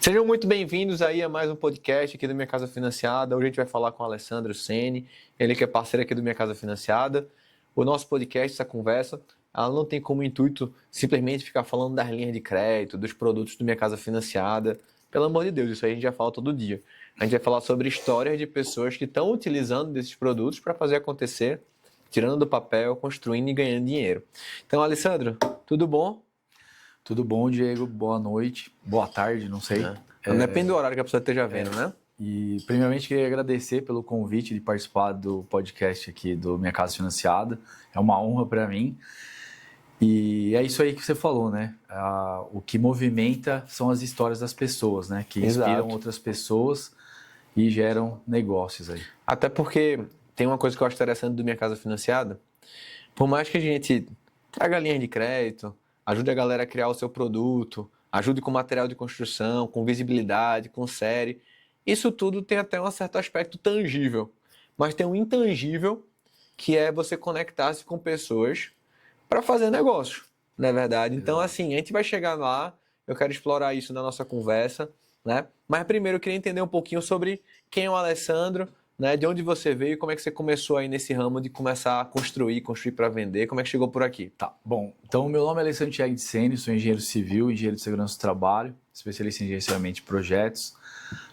Sejam muito bem-vindos aí a mais um podcast aqui do Minha Casa Financiada. Hoje a gente vai falar com o Alessandro Ceni, ele que é parceiro aqui do Minha Casa Financiada. O nosso podcast, essa conversa, ela não tem como intuito simplesmente ficar falando das linhas de crédito, dos produtos do Minha Casa Financiada. Pelo amor de Deus, isso aí a gente já fala todo dia. A gente vai falar sobre histórias de pessoas que estão utilizando desses produtos para fazer acontecer, tirando do papel, construindo e ganhando dinheiro. Então, Alessandro, tudo bom? Tudo bom, Diego? Boa noite, boa tarde, não sei. Depende do horário que a pessoa esteja vendo, né? E primeiramente queria agradecer pelo convite de participar do podcast aqui do Minha Casa Financiada. É uma honra para mim. E é isso aí que você falou, né? O que movimenta são as histórias das pessoas, né? Que inspiram Exato. outras pessoas e geram negócios aí. Até porque tem uma coisa que eu acho interessante do Minha Casa Financiada. Por mais que a gente traga linhas de crédito, ajude a galera a criar o seu produto, ajude com material de construção, com visibilidade, com série, isso tudo tem até um certo aspecto tangível. Mas tem um intangível, que é você conectar-se com pessoas para fazer negócio, não é verdade? Então, assim, a gente vai chegar lá, eu quero explorar isso na nossa conversa, né? Mas primeiro eu queria entender um pouquinho sobre quem é o Alessandro, né? De onde você veio e como é que você começou aí nesse ramo de começar a construir para vender, como é que chegou por aqui? Tá, bom, então meu nome é Alessandro Thiago de Sene, sou engenheiro civil, engenheiro de segurança do trabalho, especialista em gerenciamento de projetos.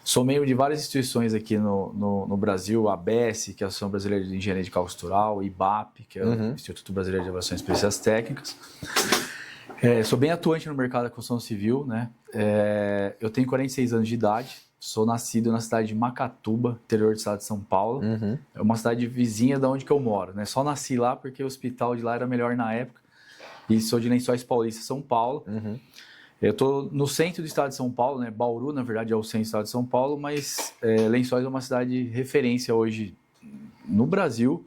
Sou membro de várias instituições aqui no Brasil, a ABS, que é a Associação Brasileira de Engenharia de Cálculo Estrutural, o IBAP, que é o Instituto Brasileiro de Avaliação de Experiências Técnicas. Sou bem atuante no mercado da construção civil, né? Eu tenho 46 anos de idade, sou nascido na cidade de Macatuba, interior do estado de São Paulo. É uma cidade vizinha da onde que eu moro, né? Só nasci lá porque o hospital de lá era melhor na época. E sou de Lençóis Paulista, São Paulo. Eu estou no centro do estado de São Paulo, né? Bauru, na verdade, é o centro do estado de São Paulo, mas Lençóis é uma cidade de referência hoje no Brasil.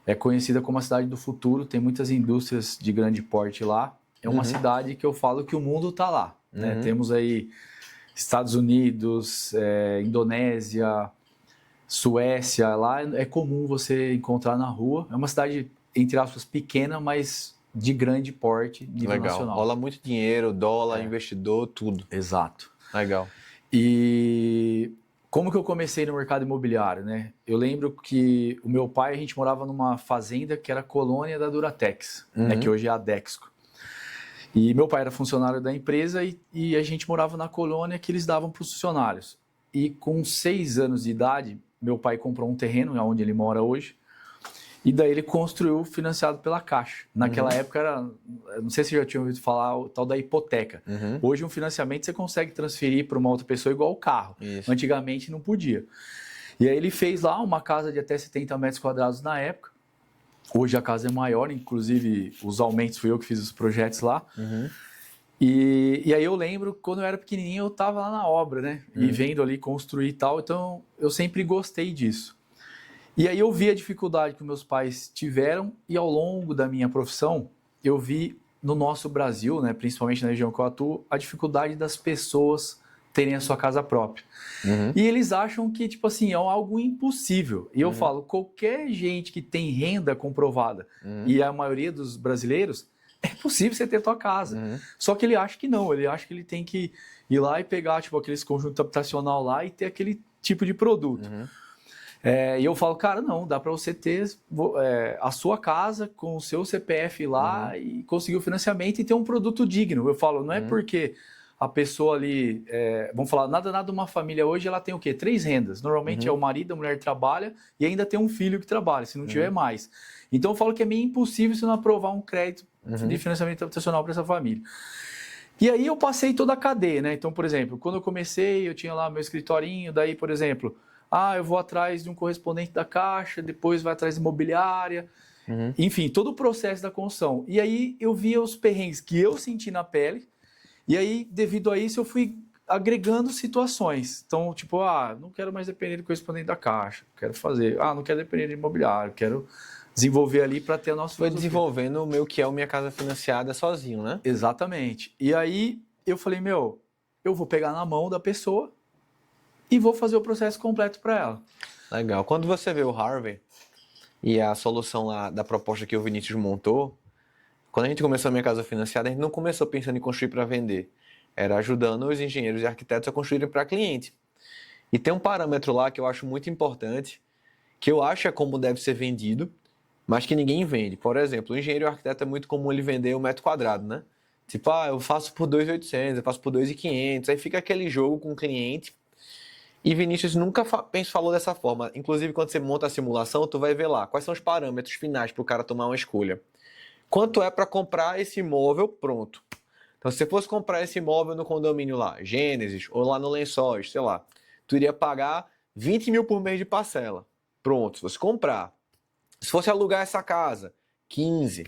É conhecida como a cidade do futuro, tem muitas indústrias de grande porte lá. É uma cidade que eu falo que o mundo está lá, né? Temos aí Estados Unidos, Indonésia, Suécia, lá é comum você encontrar na rua. É uma cidade, entre aspas, pequena, mas de grande porte, nível nacional. Rola muito dinheiro, dólar, investidor, tudo. Exato. Legal. E como que eu comecei no mercado imobiliário, né? Eu lembro que o meu pai, a gente morava numa fazenda que era colônia da Duratex, né? Que hoje é a Dexco. E meu pai era funcionário da empresa e a gente morava na colônia que eles davam para os funcionários. E com 6 anos de idade, meu pai comprou um terreno, onde ele mora hoje, e daí ele construiu financiado pela Caixa. Naquela época era, não sei se você já tinha ouvido falar, o tal da hipoteca. Hoje um financiamento você consegue transferir para uma outra pessoa igual o carro. Isso. Antigamente não podia. E aí ele fez lá uma casa de até 70 metros quadrados na época. Hoje a casa é maior, inclusive os aumentos fui eu que fiz os projetos lá. E aí eu lembro, quando eu era pequenininho, eu estava lá na obra, né? E vendo ali construir e tal, então eu sempre gostei disso. E aí eu vi a dificuldade que meus pais tiveram e ao longo da minha profissão, eu vi no nosso Brasil, né, principalmente na região que eu atuo, a dificuldade das pessoas terem a sua casa própria. E eles acham que, tipo assim, é algo impossível. E eu falo, qualquer gente que tem renda comprovada, e a maioria dos brasileiros, é possível você ter a tua casa. Só que ele acha que não, ele acha que ele tem que ir lá e pegar, tipo, aqueles conjunto habitacional lá e ter aquele tipo de produto. E eu falo, cara, não, dá para você ter a sua casa com o seu CPF lá e conseguir o financiamento e ter um produto digno. Eu falo, não é porque a pessoa ali, vamos falar, nada uma família hoje, ela tem o quê? 3 rendas. Normalmente é o marido, a mulher trabalha e ainda tem um filho que trabalha, se não tiver mais. Então eu falo que é meio impossível você não aprovar um crédito de financiamento habitacional para essa família. E aí eu passei toda a cadeia, né? Então, por exemplo, quando eu comecei, eu tinha lá meu escritorinho, daí, por exemplo, eu vou atrás de um correspondente da Caixa, depois vai atrás de imobiliária, enfim, todo o processo da construção. E aí eu via os perrengues que eu senti na pele, e aí, devido a isso, eu fui agregando situações. Então, tipo, não quero mais depender do correspondente da Caixa, quero fazer, não quero depender de imobiliário, quero desenvolver ali para ter a nossa Foi filosofia. desenvolvendo o meu que é o Minha Casa Financiada sozinho, né? Exatamente. E aí eu falei, eu vou pegar na mão da pessoa e vou fazer o processo completo para ela. Legal. Quando você vê o Harvey e a solução lá da proposta que o Vinícius montou, quando a gente começou a Minha Casa Financiada, a gente não começou pensando em construir para vender. Era ajudando os engenheiros e arquitetos a construírem para cliente. E tem um parâmetro lá que eu acho muito importante, que eu acho é como deve ser vendido, mas que ninguém vende. Por exemplo, o engenheiro e o arquiteto é muito comum ele vender um metro quadrado, né? Tipo, eu faço por 2.800, eu faço por 2.500, aí fica aquele jogo com o cliente. E Vinícius nunca falou dessa forma. Inclusive, quando você monta a simulação, tu vai ver lá quais são os parâmetros finais para o cara tomar uma escolha. Quanto é para comprar esse imóvel pronto? Então, se você fosse comprar esse imóvel no condomínio lá, Gênesis, ou lá no Lençóis, sei lá, tu iria pagar 20 mil por mês de parcela. Pronto, se fosse comprar. Se fosse alugar essa casa, 15.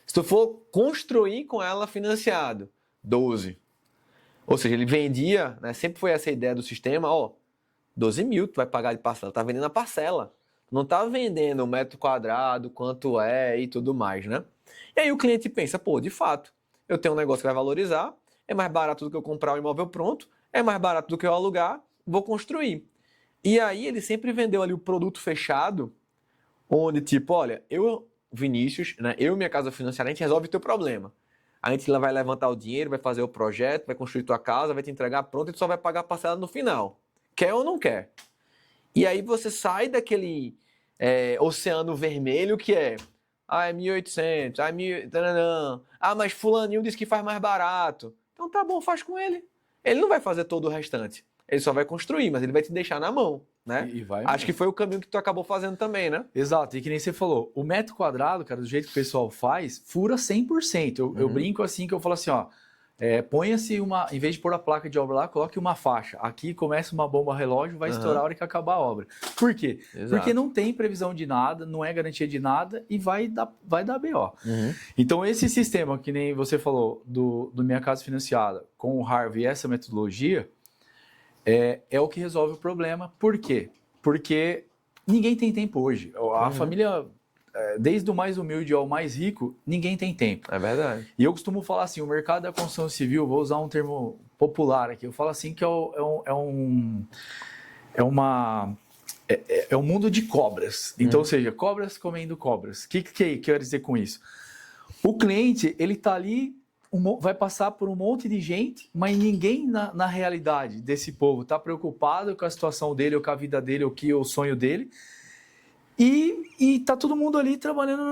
Se tu for construir com ela financiado, 12. Ou seja, ele vendia, né, sempre foi essa ideia do sistema, 12 mil tu vai pagar de parcela, tá vendendo a parcela. Não tá vendendo o metro quadrado, quanto é e tudo mais, né? E aí o cliente pensa, de fato, eu tenho um negócio que vai valorizar, é mais barato do que eu comprar o imóvel pronto, é mais barato do que eu alugar, vou construir. E aí ele sempre vendeu ali o produto fechado, onde tipo, olha, Vinícius, né, eu e minha casa financeira, a gente resolve o teu problema. A gente vai levantar o dinheiro, vai fazer o projeto, vai construir tua casa, vai te entregar pronto e tu só vai pagar a parcela no final. Quer ou não quer? E aí você sai daquele oceano vermelho que é 1.800, 1.000, mas fulaninho disse que faz mais barato. Então tá bom, faz com ele. Ele não vai fazer todo o restante. Ele só vai construir, mas ele vai te deixar na mão, né? E vai Acho mesmo. que foi o caminho que tu acabou fazendo também, né? Exato, e que nem você falou, o metro quadrado, cara, do jeito que o pessoal faz, fura 100%. Eu brinco assim, que eu falo assim, ponha-se em vez de pôr a placa de obra lá, coloque uma faixa. Aqui começa uma bomba relógio, vai estourar a hora que acabar a obra. Por quê? Exato. Porque não tem previsão de nada, não é garantia de nada e vai dar BO. Então esse sistema, que nem você falou, do Minha Casa Financiada, com o Harvey e essa metodologia, é o que resolve o problema. Por quê? Porque ninguém tem tempo hoje. A família, desde o mais humilde ao mais rico, ninguém tem tempo. É verdade. E eu costumo falar assim, o mercado da construção civil, vou usar um termo popular aqui, eu falo assim que é um mundo de cobras. Então, ou seja, cobras comendo cobras. O que quer dizer com isso? O cliente, ele está ali, vai passar por um monte de gente, mas ninguém na realidade desse povo está preocupado com a situação dele, ou com a vida dele, ou com o sonho dele. E tá todo mundo ali trabalhando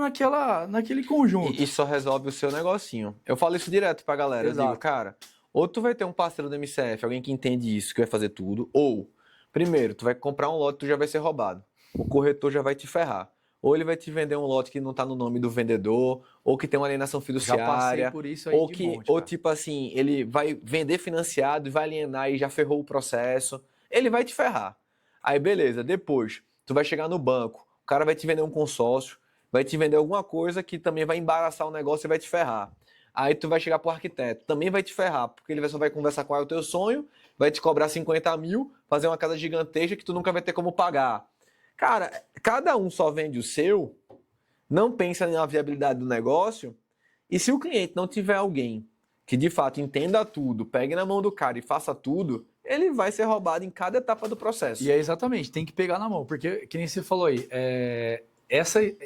naquele conjunto. E só resolve o seu negocinho. Eu falo isso direto pra galera. Exato. Eu digo, cara, ou tu vai ter um parceiro do MCF, alguém que entende isso, que vai fazer tudo, ou, primeiro, tu vai comprar um lote, tu já vai ser roubado. O corretor já vai te ferrar. Ou ele vai te vender um lote que não tá no nome do vendedor, ou que tem uma alienação fiduciária. Já passei por isso aí de monte, ou tipo assim, ele vai vender financiado e vai alienar e já ferrou o processo. Ele vai te ferrar. Aí beleza, depois, tu vai chegar no banco, o cara vai te vender um consórcio, vai te vender alguma coisa que também vai embaraçar o negócio e vai te ferrar. Aí tu vai chegar pro arquiteto, também vai te ferrar, porque ele só vai conversar qual é o teu sonho, vai te cobrar 50 mil, fazer uma casa gigantesca que tu nunca vai ter como pagar. Cara, cada um só vende o seu, não pensa na viabilidade do negócio, e se o cliente não tiver alguém que de fato entenda tudo, pegue na mão do cara e faça tudo, ele vai ser roubado em cada etapa do processo. E é exatamente, tem que pegar na mão, porque, que nem você falou aí,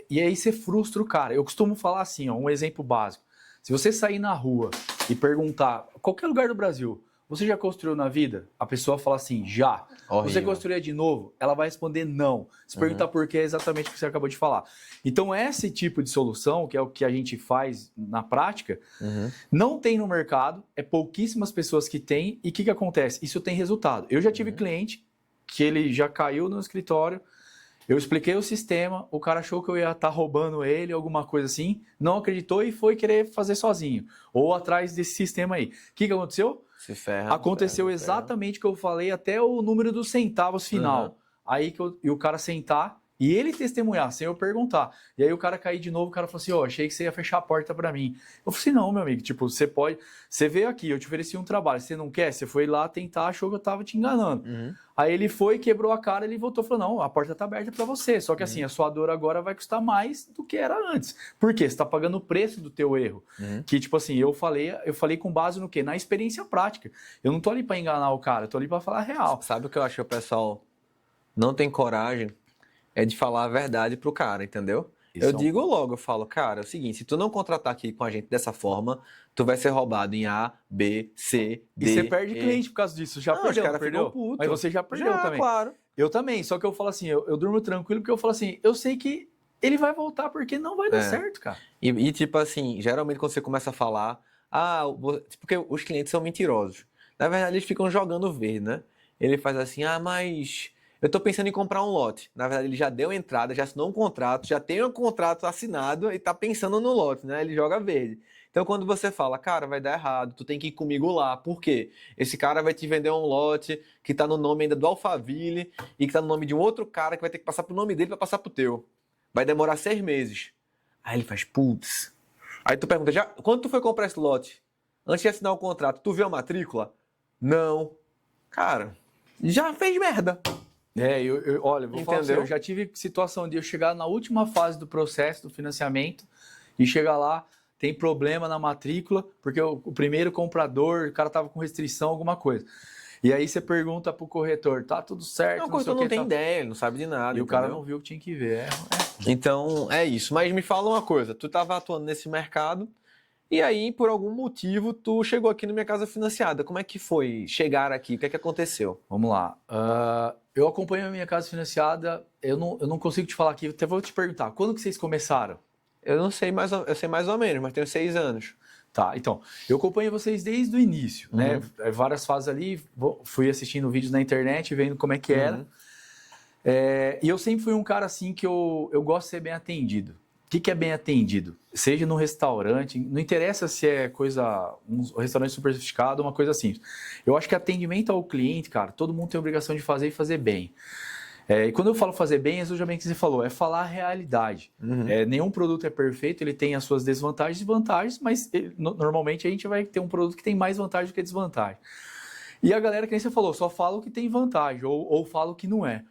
e aí você frustra o cara. Eu costumo falar assim, um exemplo básico. Se você sair na rua e perguntar, qualquer lugar do Brasil, você já construiu na vida? A pessoa fala assim, já. Horrível. Você construiria de novo? Ela vai responder não. Se perguntar por quê, é exatamente o que você acabou de falar. Então, esse tipo de solução, que é o que a gente faz na prática, não tem no mercado, é pouquíssimas pessoas que têm. E o que acontece? Isso tem resultado. Eu já tive cliente que ele já caiu no escritório, eu expliquei o sistema, o cara achou que eu ia estar roubando ele, alguma coisa assim, não acreditou e foi querer fazer sozinho. Ou atrás desse sistema aí. O que aconteceu? Se ferra. Aconteceu exatamente o que eu falei, até o número dos centavos final. Aí e o cara sentar e ele testemunhar, sem eu perguntar. E aí o cara cair de novo, o cara falou assim, achei que você ia fechar a porta pra mim. Eu falei assim, não, meu amigo, tipo, você veio aqui, eu te ofereci um trabalho, você não quer? Você foi lá tentar, achou que eu tava te enganando. Aí ele foi, quebrou a cara, ele voltou e falou, não, a porta tá aberta pra você, só que assim, a sua dor agora vai custar mais do que era antes. Por quê? Você tá pagando o preço do teu erro. Que tipo assim, eu falei com base no quê? Na experiência prática. Eu não tô ali pra enganar o cara, eu tô ali pra falar a real. Sabe o que eu acho que o pessoal não tem coragem? É de falar a verdade pro cara, entendeu? Eu digo logo, eu falo, cara, é o seguinte, se tu não contratar aqui com a gente dessa forma, tu vai ser roubado em A, B, C, D, E você perde E. cliente por causa disso. Já Não, perdeu, os caras não perdeu? ficam putos. Mas você já perdeu também. Claro. Eu também, só que eu falo assim, eu durmo tranquilo porque eu falo assim, eu sei que ele vai voltar porque não vai dar certo, cara. E tipo assim, geralmente quando você começa a falar, porque os clientes são mentirosos. Na verdade, eles ficam jogando verde, né? Ele faz assim, mas eu tô pensando em comprar um lote. Na verdade, ele já deu entrada, já assinou um contrato, já tem um contrato assinado e tá pensando no lote, né? Ele joga verde. Então, quando você fala, cara, vai dar errado, tu tem que ir comigo lá. Por quê? Esse cara vai te vender um lote que tá no nome ainda do Alphaville e que tá no nome de um outro cara que vai ter que passar pro nome dele pra passar pro teu. Vai demorar 6 meses. Aí ele faz, putz. Aí tu pergunta, quando tu foi comprar esse lote? Antes de assinar o contrato, tu viu a matrícula? Não. Cara, já fez merda. Olha, vou falar pra você, eu já tive situação de eu chegar na última fase do processo do financiamento e chegar lá, tem problema na matrícula, porque o primeiro comprador, o cara tava com restrição, alguma coisa. E aí você pergunta pro corretor, tá tudo certo? Não, o corretor não tem ideia, ele não sabe de nada. E o cara não viu o que tinha que ver. Então, é isso. Mas me fala uma coisa, tu tava atuando nesse mercado e aí, por algum motivo, tu chegou aqui no Minha Casa Financiada. Como é que foi chegar aqui? O que é que aconteceu? Vamos lá. Eu acompanho a Minha Casa Financiada, eu não consigo te falar aqui, até vou te perguntar, quando que vocês começaram? Eu não sei eu sei mais ou menos, mas tenho 6 anos. Tá, então, eu acompanho vocês desde o início, né? Várias fases ali, fui assistindo vídeos na internet, vendo como é que era. E eu sempre fui um cara assim que eu gosto de ser bem atendido. O que é bem atendido? Seja no restaurante, não interessa se é um restaurante super sofisticado ou uma coisa simples. Eu acho que atendimento ao cliente, cara, todo mundo tem a obrigação de fazer e fazer bem. E quando eu falo fazer bem, é exatamente o que você falou, é falar a realidade. Nenhum produto é perfeito, ele tem as suas desvantagens e vantagens, mas normalmente a gente vai ter um produto que tem mais vantagem do que desvantagem. E a galera, que nem você falou, só fala o que tem vantagem ou fala o que não é.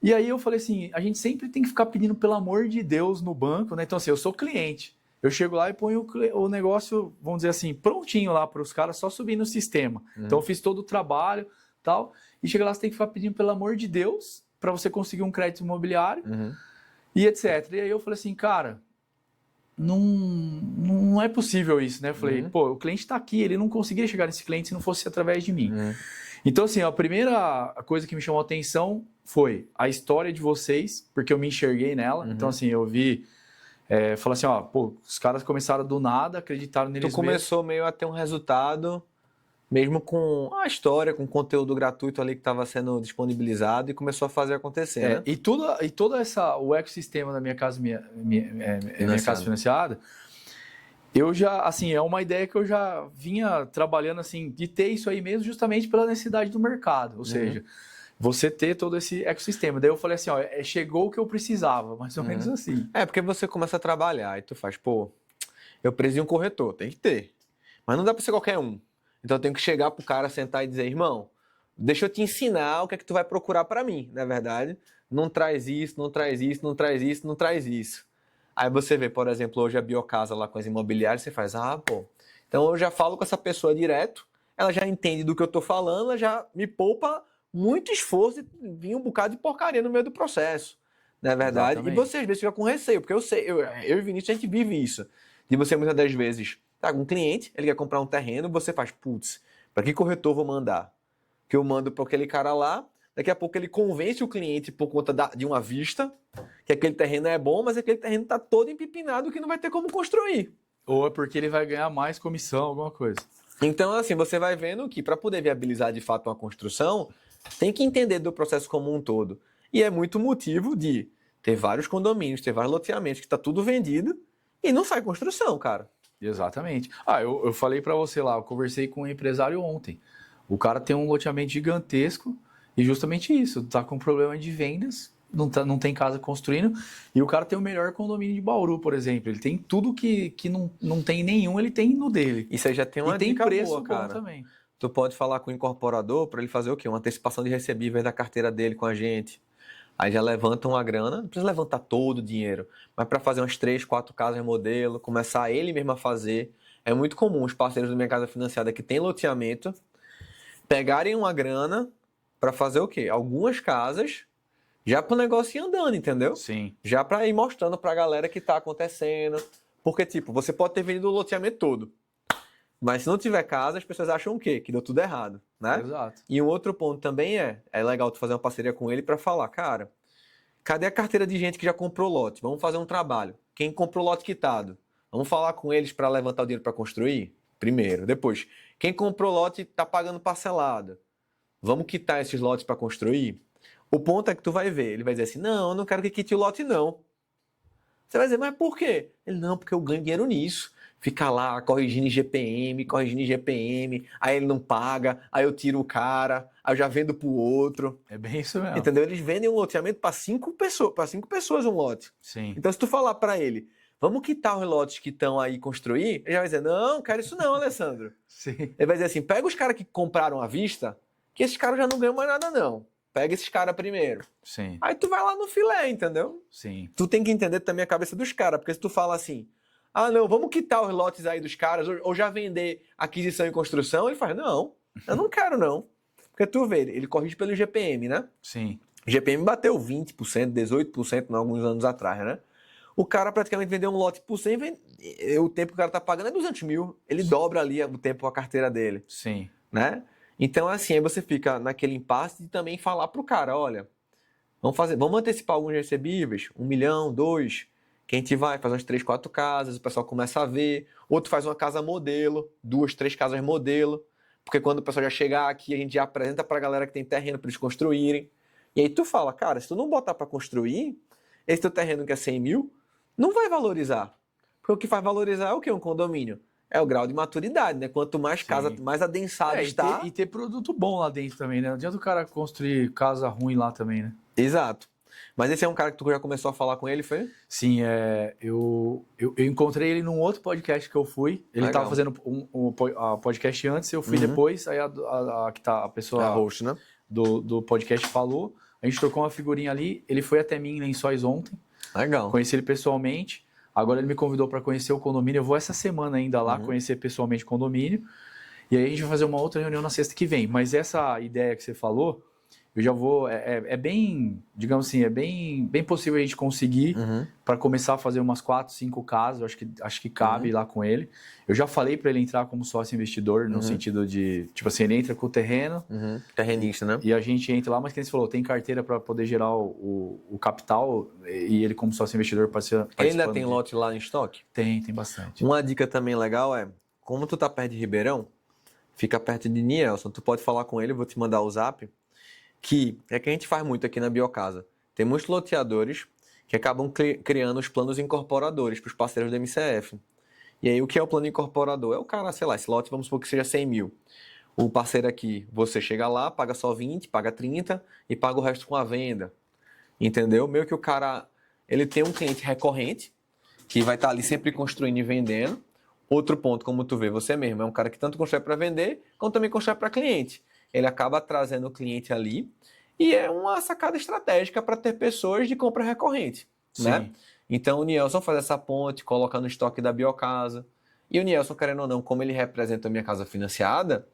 E aí eu falei assim, a gente sempre tem que ficar pedindo pelo amor de Deus no banco, né? Então assim, eu sou cliente, eu chego lá e ponho o negócio, vamos dizer assim, prontinho lá para os caras, só subir no sistema. Então eu fiz todo o trabalho, tal, e chega lá, você tem que ficar pedindo pelo amor de Deus para você conseguir um crédito imobiliário e etc. E aí eu falei assim, cara, não é possível isso, né? Eu falei, o cliente está aqui, ele não conseguiria chegar nesse cliente se não fosse através de mim. Então, assim, a primeira coisa que me chamou a atenção foi a história de vocês, porque eu me enxerguei nela. Então, assim, eu vi, falei assim, os caras começaram do nada, acreditaram neles mesmos. Tu começou meio a ter um resultado, mesmo com a história, com o conteúdo gratuito ali que estava sendo disponibilizado e começou a fazer acontecer, né? E todo o ecossistema da Minha Casa, minha Casa Financiada, eu já, assim, é uma ideia que eu já vinha trabalhando, assim, de ter isso aí mesmo, justamente pela necessidade do mercado. Ou seja, você ter todo esse ecossistema. Daí eu falei assim, chegou o que eu precisava, mais ou menos assim. Porque você começa a trabalhar e tu faz, eu preciso de um corretor, tem que ter. Mas não dá para ser qualquer um. Então eu tenho que chegar pro cara, sentar e dizer, irmão, deixa eu te ensinar o que é que tu vai procurar para mim, na verdade. Não traz isso, não traz isso, não traz isso, não traz isso. Aí você vê, por exemplo, hoje a Biocasa lá com as imobiliárias, você faz, então eu já falo com essa pessoa direto, ela já entende do que eu tô falando, ela já me poupa muito esforço e vir um bocado de porcaria no meio do processo, não é verdade? Exatamente. E você às vezes fica com receio, porque eu e Vinícius, a gente vive isso. De você muitas das vezes, tá com um cliente, ele quer comprar um terreno, você faz, para que corretor vou mandar? Que eu mando para aquele cara lá, daqui a pouco ele convence o cliente por conta de uma vista, que aquele terreno é bom, mas aquele terreno está todo empipinado que não vai ter como construir. Ou é porque ele vai ganhar mais comissão, alguma coisa. Então, assim, você vai vendo que para poder viabilizar de fato uma construção, tem que entender do processo como um todo. E é muito motivo de ter vários condomínios, ter vários loteamentos que está tudo vendido e não sai construção, cara. Exatamente. Eu falei para você lá, eu conversei com um empresário ontem. O cara tem um loteamento gigantesco e justamente isso, tá com problema de vendas, não tem casa construindo, e o cara tem o melhor condomínio de Bauru, por exemplo. Ele tem tudo que não tem nenhum, ele tem no dele. Isso aí já tem uma dica boa. E tem preço cara. Bom também. Tu pode falar com o incorporador para ele fazer o quê? Uma antecipação de recebíveis da carteira dele com a gente. Aí já levanta uma grana, não precisa levantar todo o dinheiro, mas para fazer umas 3, 4 casas modelo, começar ele mesmo a fazer. É muito comum os parceiros do Minha Casa Financiada que tem loteamento pegarem uma grana para fazer o quê? Algumas casas já para o negócio ir andando, entendeu? Sim. Já para ir mostrando para a galera que tá acontecendo. Porque, tipo, você pode ter vendido o loteamento todo, mas se não tiver casa, as pessoas acham o quê? Que deu tudo errado, né? Exato. E um outro ponto também é legal tu fazer uma parceria com ele para falar, cara, cadê a carteira de gente que já comprou lote? Vamos fazer um trabalho. Quem comprou lote quitado? Vamos falar com eles para levantar o dinheiro para construir? Primeiro. Depois, quem comprou lote está pagando parcelado? Vamos quitar esses lotes para construir? O ponto é que tu vai ver. Ele vai dizer assim, não, eu não quero que quite o lote, não. Você vai dizer, mas por quê? Ele, não, porque eu ganho dinheiro nisso. Fica lá corrigindo IGPM, aí ele não paga, aí eu tiro o cara, aí eu já vendo pro outro. É bem isso mesmo. Entendeu? Eles vendem um loteamento para 5 pessoas um lote. Sim. Então, se tu falar para ele, vamos quitar os lotes que estão aí construir, ele já vai dizer, não quero isso não, Alessandro. Sim. Ele vai dizer assim, pega os caras que compraram à vista, que esses caras já não ganham mais nada não. Pega esses caras primeiro. Sim. Aí tu vai lá no filé, entendeu? Sim. Tu tem que entender também a cabeça dos caras, porque se tu fala assim, ah não, vamos quitar os lotes aí dos caras, ou já vender aquisição e construção, ele faz, não, eu não quero não. Porque tu vê, ele corrige pelo IGPM, né? Sim. O IGPM bateu 20%, 18% em alguns anos atrás, né? O cara praticamente vendeu um lote por 100, o tempo que o cara tá pagando é 200 mil. Ele dobra ali o tempo, a carteira dele, Sim. né? Então, assim, aí você fica naquele impasse de também falar pro cara, olha, vamos antecipar alguns recebíveis, 1 milhão, 2, que a gente vai, faz umas 3, 4 casas, o pessoal começa a ver, outro faz uma casa modelo, 2, 3 casas modelo, porque quando o pessoal já chegar aqui, a gente já apresenta pra galera que tem terreno para eles construírem. E aí tu fala, cara, se tu não botar para construir, esse teu terreno que é 100 mil, não vai valorizar. Porque o que faz valorizar é o quê? Um condomínio. É o grau de maturidade, né? Quanto mais casa, mais adensado está. E ter produto bom lá dentro também, né? Não adianta o cara construir casa ruim lá também, né? Exato. Mas esse é um cara que tu já começou a falar com ele, foi? Sim, eu encontrei ele num outro podcast que eu fui. Ele estava fazendo um podcast antes, eu fui depois, aí a pessoa host, né? do podcast falou, a gente trocou uma figurinha ali, ele foi até mim em Lençóis ontem. Legal. Conheci ele pessoalmente, agora ele me convidou para conhecer o condomínio, eu vou essa semana ainda lá conhecer pessoalmente o condomínio, e aí a gente vai fazer uma outra reunião na sexta que vem. Mas essa ideia que você falou, eu já vou, é bem, digamos assim, é bem possível a gente conseguir para começar a fazer umas 4, 5 casas, eu acho que cabe lá com ele. Eu já falei para ele entrar como sócio investidor, no sentido de, tipo assim, ele entra com o terreno. Terrenista, né? E a gente entra lá, mas que você falou, tem carteira para poder gerar o capital e ele como sócio investidor participando. Ele ainda tem lote lá em estoque? Tem bastante. Uma dica também legal é, como tu tá perto de Ribeirão, fica perto de Nielson, tu pode falar com ele, eu vou te mandar o zap, que é que a gente faz muito aqui na Biocasa. Tem muitos loteadores que acabam criando os planos incorporadores para os parceiros do MCF. E aí, o que é o plano incorporador? É o cara, sei lá, esse lote, vamos supor que seja 100 mil. O parceiro aqui, você chega lá, paga só 20, paga 30 e paga o resto com a venda. Entendeu? Meio que o cara, ele tem um cliente recorrente, que vai estar ali sempre construindo e vendendo. Outro ponto, como tu vê, você mesmo, é um cara que tanto constrói para vender, como também constrói para cliente. Ele acaba trazendo o cliente ali e é uma sacada estratégica para ter pessoas de compra recorrente, né? Então o Nielson faz essa ponte, coloca no estoque da Biocasa. E o Nielson, querendo ou não, como ele representa a Minha Casa Financiada,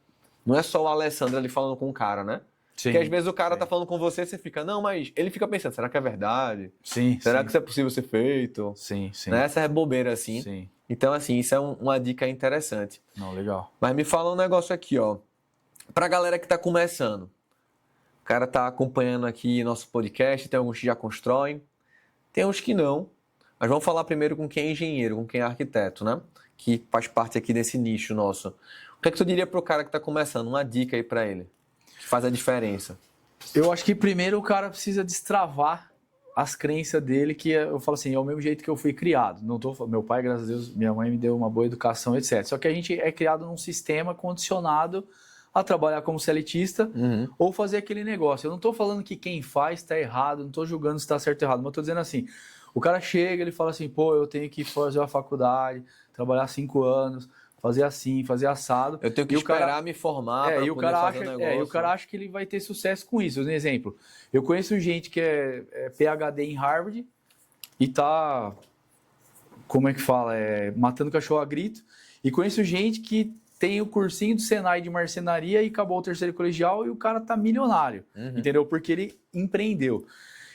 não é só o Alessandro ali falando com o cara, né? Porque às vezes o cara tá falando com você, você fica, não, mas ele fica pensando, será que é verdade? Será que isso é possível ser feito? Né? Essa é bobeira assim. Sim. Então, assim, isso é uma dica interessante. Não, legal. Mas me fala um negócio aqui, ó. Pra galera que tá começando, o cara tá acompanhando aqui nosso podcast, tem alguns que já constroem, tem uns que não. Mas vamos falar primeiro com quem é engenheiro, com quem é arquiteto, né? Que faz parte aqui desse nicho nosso. O que é que tu diria pro cara que tá começando? Uma dica aí pra ele, que faz a diferença. Eu acho que primeiro o cara precisa destravar as crenças dele, que eu falo assim, é o mesmo jeito que eu fui criado. Não tô, meu pai, graças a Deus, minha mãe me deu uma boa educação, etc. Só que a gente é criado num sistema condicionado a trabalhar como seletista ou fazer aquele negócio. Eu não estou falando que quem faz está errado, não estou julgando se está certo ou errado, mas estou dizendo assim, o cara chega, ele fala assim, pô, eu tenho que fazer uma faculdade, trabalhar 5 anos, fazer assim, fazer assado. Eu tenho que esperar me formar para poder fazer o negócio. E o cara acha que ele vai ter sucesso com isso. Um exemplo, eu conheço gente que é PhD em Harvard e tá, como é que fala, matando cachorro a grito, e conheço gente que tem o cursinho do Senai de marcenaria e acabou o terceiro colegial e o cara tá milionário, entendeu? Porque ele empreendeu.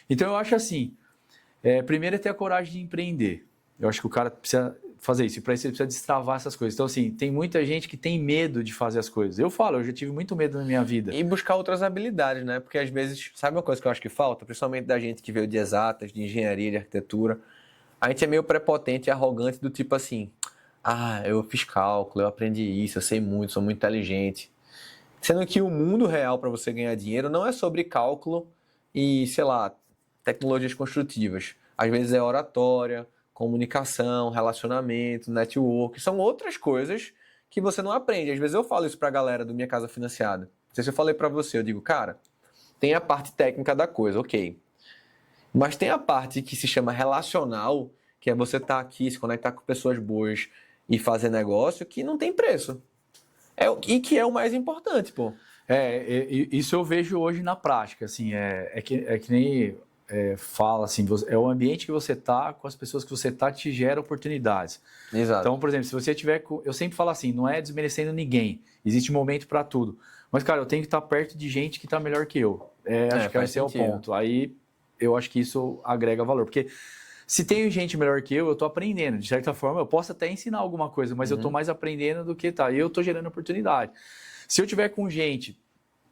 Então eu acho assim, primeiro é ter a coragem de empreender. Eu acho que o cara precisa fazer isso, e para isso ele precisa destravar essas coisas. Então assim, tem muita gente que tem medo de fazer as coisas. Eu falo, eu já tive muito medo na minha vida. E buscar outras habilidades, né? Porque às vezes, sabe uma coisa que eu acho que falta? Principalmente da gente que veio de exatas, de engenharia, de arquitetura. A gente é meio prepotente e arrogante do tipo assim, eu fiz cálculo, eu aprendi isso, eu sei muito, sou muito inteligente. Sendo que o mundo real para você ganhar dinheiro não é sobre cálculo e, sei lá, tecnologias construtivas. Às vezes é oratória, comunicação, relacionamento, network. São outras coisas que você não aprende. Às vezes eu falo isso pra galera do Minha Casa Financiada. Não sei se eu falei pra você, eu digo, cara, tem a parte técnica da coisa, ok. Mas tem a parte que se chama relacional, que é você estar aqui, se conectar com pessoas boas e fazer negócio, que não tem preço. E que é o mais importante, pô. Isso eu vejo hoje na prática, assim, que nem fala, assim, é o ambiente que você tá, com as pessoas que você tá, te gera oportunidades. Exato. Então, por exemplo, se você tiver, eu sempre falo assim, não é desmerecendo ninguém, existe momento para tudo. Mas, cara, eu tenho que estar perto de gente que tá melhor que eu. Acho que esse é o ponto. Aí, eu acho que isso agrega valor, porque se tem gente melhor que eu tô aprendendo. De certa forma, eu posso até ensinar alguma coisa, mas eu tô mais aprendendo do que e eu tô gerando oportunidade. Se eu tiver com gente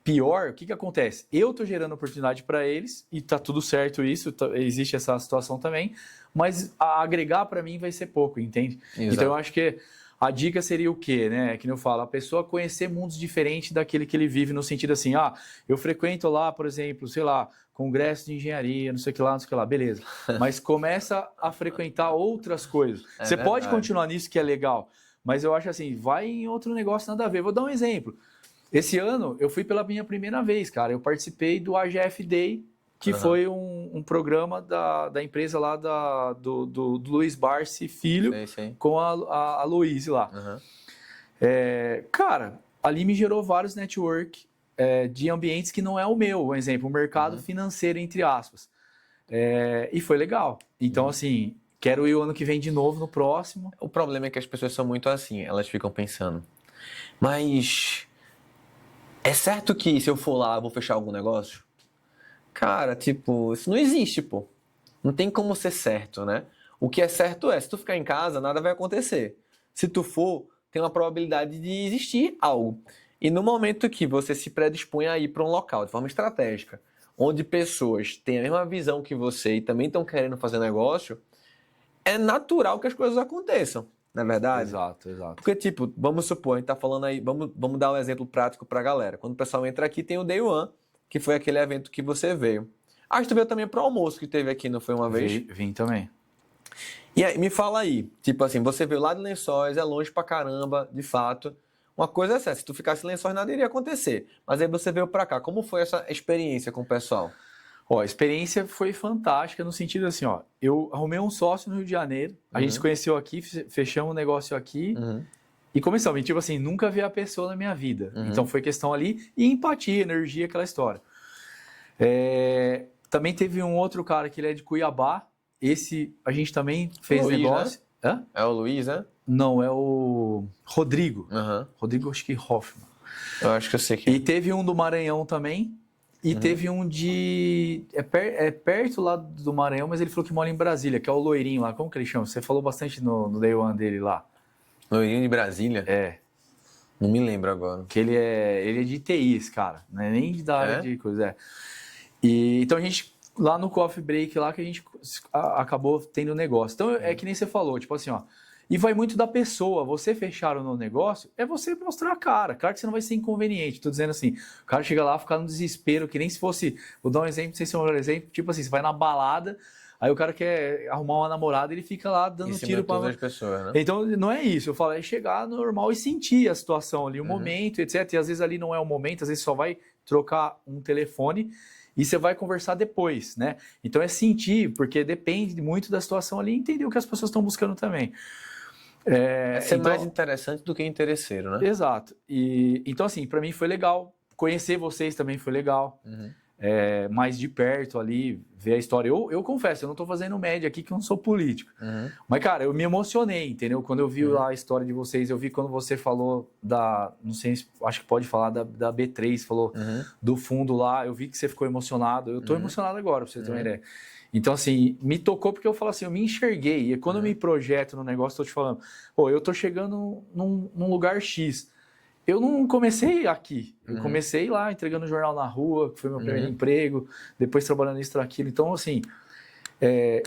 pior, o que acontece? Eu tô gerando oportunidade para eles e tá tudo certo isso, existe essa situação também, mas agregar para mim vai ser pouco, entende? Exato. Então eu acho que a dica seria o quê, né? Que nem eu falo, a pessoa conhecer mundos diferentes daquele que ele vive, no sentido assim, eu frequento lá, por exemplo, sei lá, congresso de engenharia, não sei o que lá, não sei o que lá, beleza. Mas começa a frequentar outras coisas. Você pode continuar nisso que é legal, mas eu acho assim, vai em outro negócio nada a ver. Vou dar um exemplo. Esse ano, eu fui pela minha primeira vez, cara. Eu participei do AGF Day, que foi um programa da empresa lá do Luiz Barsi Filho, com a Luiz lá. Cara, ali me gerou vários network de ambientes que não é o meu. Por exemplo, o mercado financeiro, entre aspas. E foi legal. Então, assim, quero ir o ano que vem de novo, no próximo. O problema é que as pessoas são muito assim, elas ficam pensando, mas é certo que se eu for lá, eu vou fechar algum negócio? Cara, tipo, isso não existe, pô. Não tem como ser certo, né? O que é certo se tu ficar em casa, nada vai acontecer. Se tu for, tem uma probabilidade de existir algo. E no momento que você se predispõe a ir para um local de forma estratégica, onde pessoas têm a mesma visão que você e também estão querendo fazer negócio, é natural que as coisas aconteçam. Não é verdade? Exato. Porque, tipo, vamos supor, a gente tá falando aí, vamos dar um exemplo prático pra galera. Quando o pessoal entra aqui, tem o Day One, que foi aquele evento que você veio. Acho que tu veio também pro almoço que teve aqui, não foi uma vez? Vim também. E aí, me fala aí, tipo assim, você veio lá de Lençóis, é longe pra caramba, de fato. Uma coisa é essa, se tu ficasse em Lençóis, nada iria acontecer. Mas aí você veio pra cá, como foi essa experiência com o pessoal? A experiência foi fantástica no sentido assim, eu arrumei um sócio no Rio de Janeiro, a gente se conheceu aqui, fechamos um negócio aqui e começamos. E tipo assim, nunca vi a pessoa na minha vida. Então foi questão ali e empatia, energia, aquela história. Também teve um outro cara que ele é de Cuiabá, esse a gente também fez Luiz, negócio. Né? Hã? É o Luiz, né? Não, é o Rodrigo. Rodrigo, acho que Hoffman. Eu acho que eu sei que E teve um do Maranhão também. E teve um de... perto lá do Maranhão, mas ele falou que mora em Brasília, que é o loirinho lá. Como que ele chama? Você falou bastante no Day One dele lá. Loirinho de Brasília? Não me lembro agora. Que ele é de TI, esse cara. Não é nem da área de coisa. E, então a gente... Lá no Coffee Break, lá que a gente acabou tendo negócio. Então é que nem você falou, tipo assim, e vai muito da pessoa. Você fechar no negócio, é você mostrar a cara. Claro que você não vai ser inconveniente. Tô dizendo assim, o cara chega lá, fica no desespero, que nem se fosse... Vou dar um exemplo, não sei se é um melhor exemplo. Tipo assim, você vai na balada, aí o cara quer arrumar uma namorada, ele fica lá dando tiro para as pessoas, né? Então não é isso. Eu falo, é chegar normal e sentir a situação ali, o momento, etc. E às vezes ali não é o momento, às vezes só vai trocar um telefone e você vai conversar depois, né? Então é sentir, porque depende muito da situação ali e entender o que as pessoas estão buscando também. Ser mais interessante do que interesseiro, né? Exato. Então, assim, para mim foi legal. Conhecer vocês também foi legal. mais de perto ali, ver a história. Eu confesso, eu não estou fazendo média aqui, que eu não sou político. Mas, cara, eu me emocionei, entendeu? Quando eu vi lá a história de vocês, eu vi quando você falou não sei, acho que pode falar da B3, falou do fundo lá, eu vi que você ficou emocionado. Eu estou emocionado agora, pra você ter uma ideia. Então, assim, me tocou porque eu falo assim, eu me enxerguei. E quando eu me projeto no negócio, estou te falando, pô, eu estou chegando num lugar X. Eu não comecei aqui. Eu comecei lá entregando jornal na rua, que foi meu primeiro emprego, depois trabalhando isso, aquilo. Então, assim,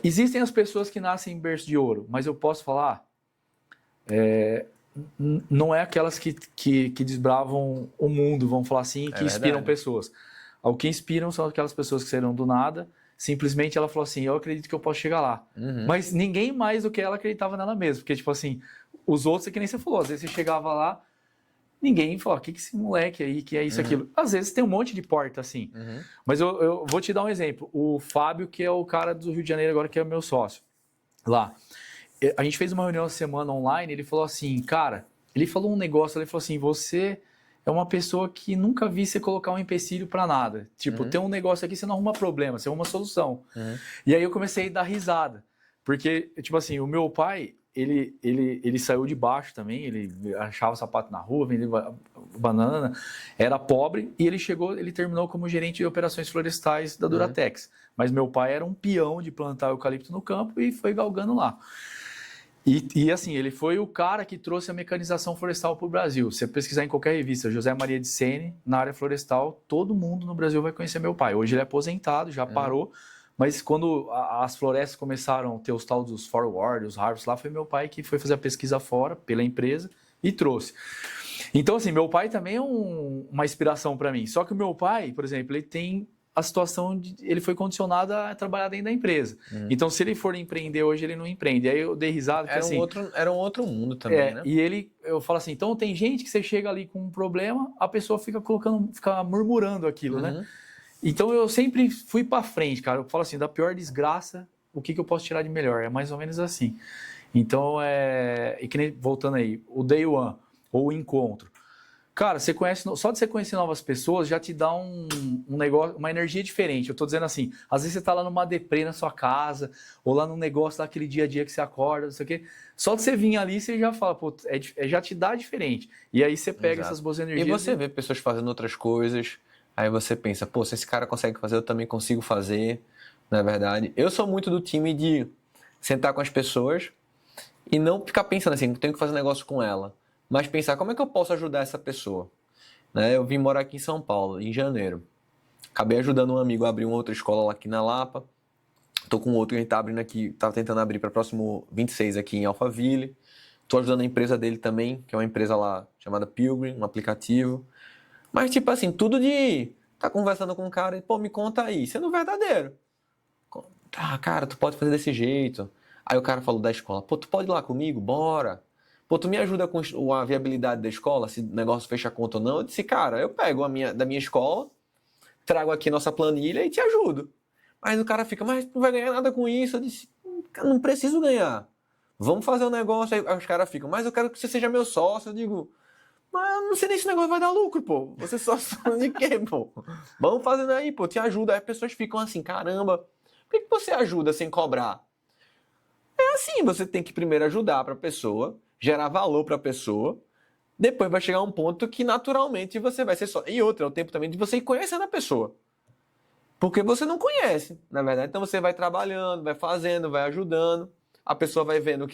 existem as pessoas que nascem em berço de ouro, mas eu posso falar, não é aquelas que desbravam o mundo, vamos falar assim, que inspiram pessoas. O que inspiram são aquelas pessoas que saíram do nada, simplesmente ela falou assim, eu acredito que eu posso chegar lá. Mas ninguém mais do que ela acreditava nela mesma, porque, tipo assim, os outros é que nem você falou, às vezes você chegava lá, ninguém fala, o que esse moleque aí, que é isso, aquilo. Às vezes tem um monte de porta assim. Mas eu vou te dar um exemplo. O Fábio, que é o cara do Rio de Janeiro agora, que é o meu sócio. Lá. A gente fez uma reunião essa semana online, ele falou assim, cara, ele falou um negócio, ele falou assim, você é uma pessoa que nunca vi você colocar um empecilho pra nada. Tipo, tem um negócio aqui, você não arruma problema, você arruma solução. E aí eu comecei a dar risada. Porque, tipo assim, o meu pai, ele saiu de baixo também, ele achava sapato na rua, vendia banana, era pobre, e ele terminou como gerente de operações florestais da Duratex. Mas meu pai era um peão de plantar eucalipto no campo e foi galgando lá. E assim, ele foi o cara que trouxe a mecanização florestal para o Brasil. Se você pesquisar em qualquer revista, José Maria de Sene, na área florestal, todo mundo no Brasil vai conhecer meu pai. Hoje ele é aposentado, já parou, mas quando as florestas começaram a ter os tal dos forward, os harvest lá, foi meu pai que foi fazer a pesquisa fora, pela empresa, e trouxe. Então, assim, meu pai também é uma inspiração para mim. Só que o meu pai, por exemplo, ele tem a situação ele foi condicionado a trabalhar dentro da empresa. Então, se ele for empreender hoje, ele não empreende. Aí eu dei risada. Era um outro mundo também, né? E eu falo assim, então tem gente que você chega ali com um problema, a pessoa fica murmurando aquilo, né? Então, eu sempre fui para frente, cara. Eu falo assim, da pior desgraça, o que eu posso tirar de melhor? É mais ou menos assim. Então, e que nem, voltando aí, o day one, ou o encontro. Cara, só de você conhecer novas pessoas já te dá um negócio, uma energia diferente. Eu tô dizendo assim, às vezes você tá lá numa deprê na sua casa, ou lá num negócio, daquele dia a dia que você acorda, não sei o quê. Só de você vir ali, você já fala, pô, já te dá diferente. E aí você pega essas boas energias. E você vê pessoas fazendo outras coisas, aí você pensa, pô, se esse cara consegue fazer, eu também consigo fazer, não é verdade? Eu sou muito do time de sentar com as pessoas e não ficar pensando assim, tenho que fazer um negócio com ela. Mas pensar, como é que eu posso ajudar essa pessoa? Né? Eu vim morar aqui em São Paulo, em janeiro. Acabei ajudando um amigo a abrir uma outra escola lá aqui na Lapa. Estou com outro que a gente está abrindo aqui, estava tentando abrir para o próximo 26 aqui em Alphaville. Estou ajudando a empresa dele também, que é uma empresa lá chamada Pilgrim, um aplicativo. Mas tipo assim, tudo de tá conversando com um cara e, pô, me conta aí, sendo verdadeiro. Ah, cara, tu pode fazer desse jeito. Aí o cara falou da escola, pô, tu pode ir lá comigo? Bora. Pô, tu me ajuda com a viabilidade da escola, se o negócio fecha a conta ou não? Eu disse, cara, eu pego da minha escola, trago aqui nossa planilha e te ajudo. Mas o cara fica, mas tu não vai ganhar nada com isso. Eu disse, cara, não preciso ganhar. Vamos fazer um negócio. Aí os caras ficam, mas eu quero que você seja meu sócio. Eu digo, mas eu não sei nem se o negócio vai dar lucro, pô. Você é sócio de quê, pô? Vamos fazendo aí, pô, te ajuda. Aí as pessoas ficam assim, caramba, por que você ajuda sem cobrar? É assim, você tem que primeiro ajudar para a pessoa, gerar valor para a pessoa, depois vai chegar um ponto que naturalmente você vai ser só. E outro, é o tempo também de você ir conhecendo a pessoa. Porque você não conhece, na verdade. Então você vai trabalhando, vai fazendo, vai ajudando, a pessoa vai vendo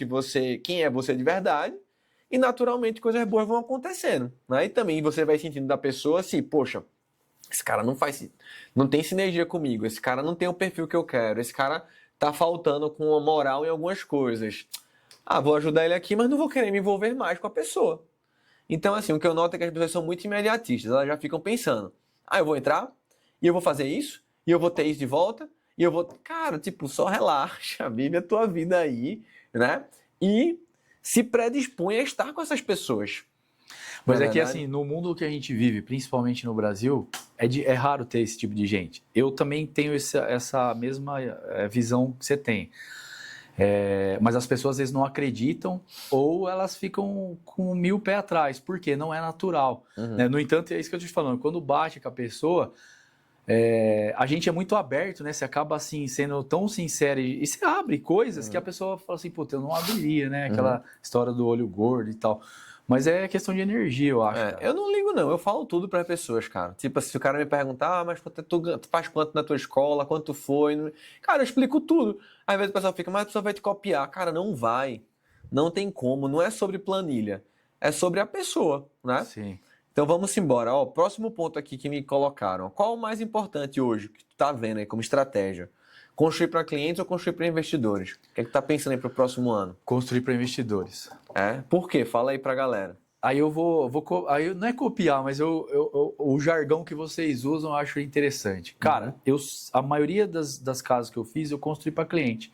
quem é você de verdade, e naturalmente coisas boas vão acontecendo. Né? E também você vai sentindo da pessoa assim, poxa, esse cara não tem sinergia comigo, esse cara não tem o perfil que eu quero, esse cara tá faltando com a moral em algumas coisas. Ah, vou ajudar ele aqui, mas não vou querer me envolver mais com a pessoa. Então, assim, o que eu noto é que as pessoas são muito imediatistas. Elas já ficam pensando, eu vou entrar, e eu vou fazer isso, e eu vou ter isso de volta, e eu vou... Cara, tipo, só relaxa, vive a tua vida aí, né? E se predispõe a estar com essas pessoas. Mas é que, assim, no mundo que a gente vive, principalmente no Brasil, é raro ter esse tipo de gente. Eu também tenho essa mesma visão que você tem. Mas as pessoas às vezes não acreditam ou elas ficam com 1000 pés atrás, porque não é natural. Né? No entanto, é isso que eu estou te falando. Quando bate com a pessoa, a gente é muito aberto, né? Você acaba assim sendo tão sincero e você abre coisas que a pessoa fala assim, puta, eu não abriria, né? Aquela história do olho gordo e tal. Mas é questão de energia, eu acho, cara. Eu não ligo, não. Eu falo tudo para pessoas, cara. Tipo, se o cara me perguntar, mas tu faz quanto na tua escola, quanto foi? Cara, eu explico tudo. Às vezes o pessoal fica, mas a pessoa vai te copiar. Cara, não vai. Não tem como. Não é sobre planilha. É sobre a pessoa, né? Sim. Então vamos embora. Ó, próximo ponto aqui que me colocaram. Qual o mais importante hoje que tu tá vendo aí como estratégia? Construir para clientes ou construir para investidores? O que é que tu tá pensando aí para o próximo ano? Construir para investidores. Por quê? Fala aí pra galera. Aí aí não é copiar, mas o jargão que vocês usam eu acho interessante. Cara, a maioria das casas que eu fiz, eu construí para cliente.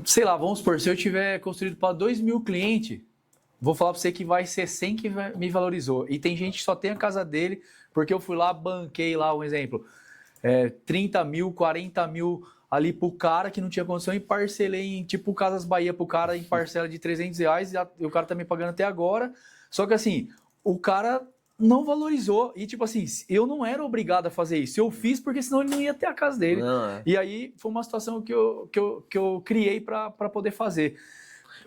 Sei lá, vamos supor, se eu tiver construído para 2.000 clientes, vou falar para você que vai ser 100 que me valorizou. E tem gente que só tem a casa dele, porque eu fui lá, banquei lá, um exemplo, 30 mil, 40 mil ali pro cara que não tinha condição e parcelei em, tipo, Casas Bahia pro cara em parcela de R$300 e o cara tá me pagando até agora. Só que assim, o cara não valorizou e tipo assim, eu não era obrigado a fazer isso. Eu fiz porque senão ele não ia ter a casa dele. E aí foi uma situação que eu criei para poder fazer.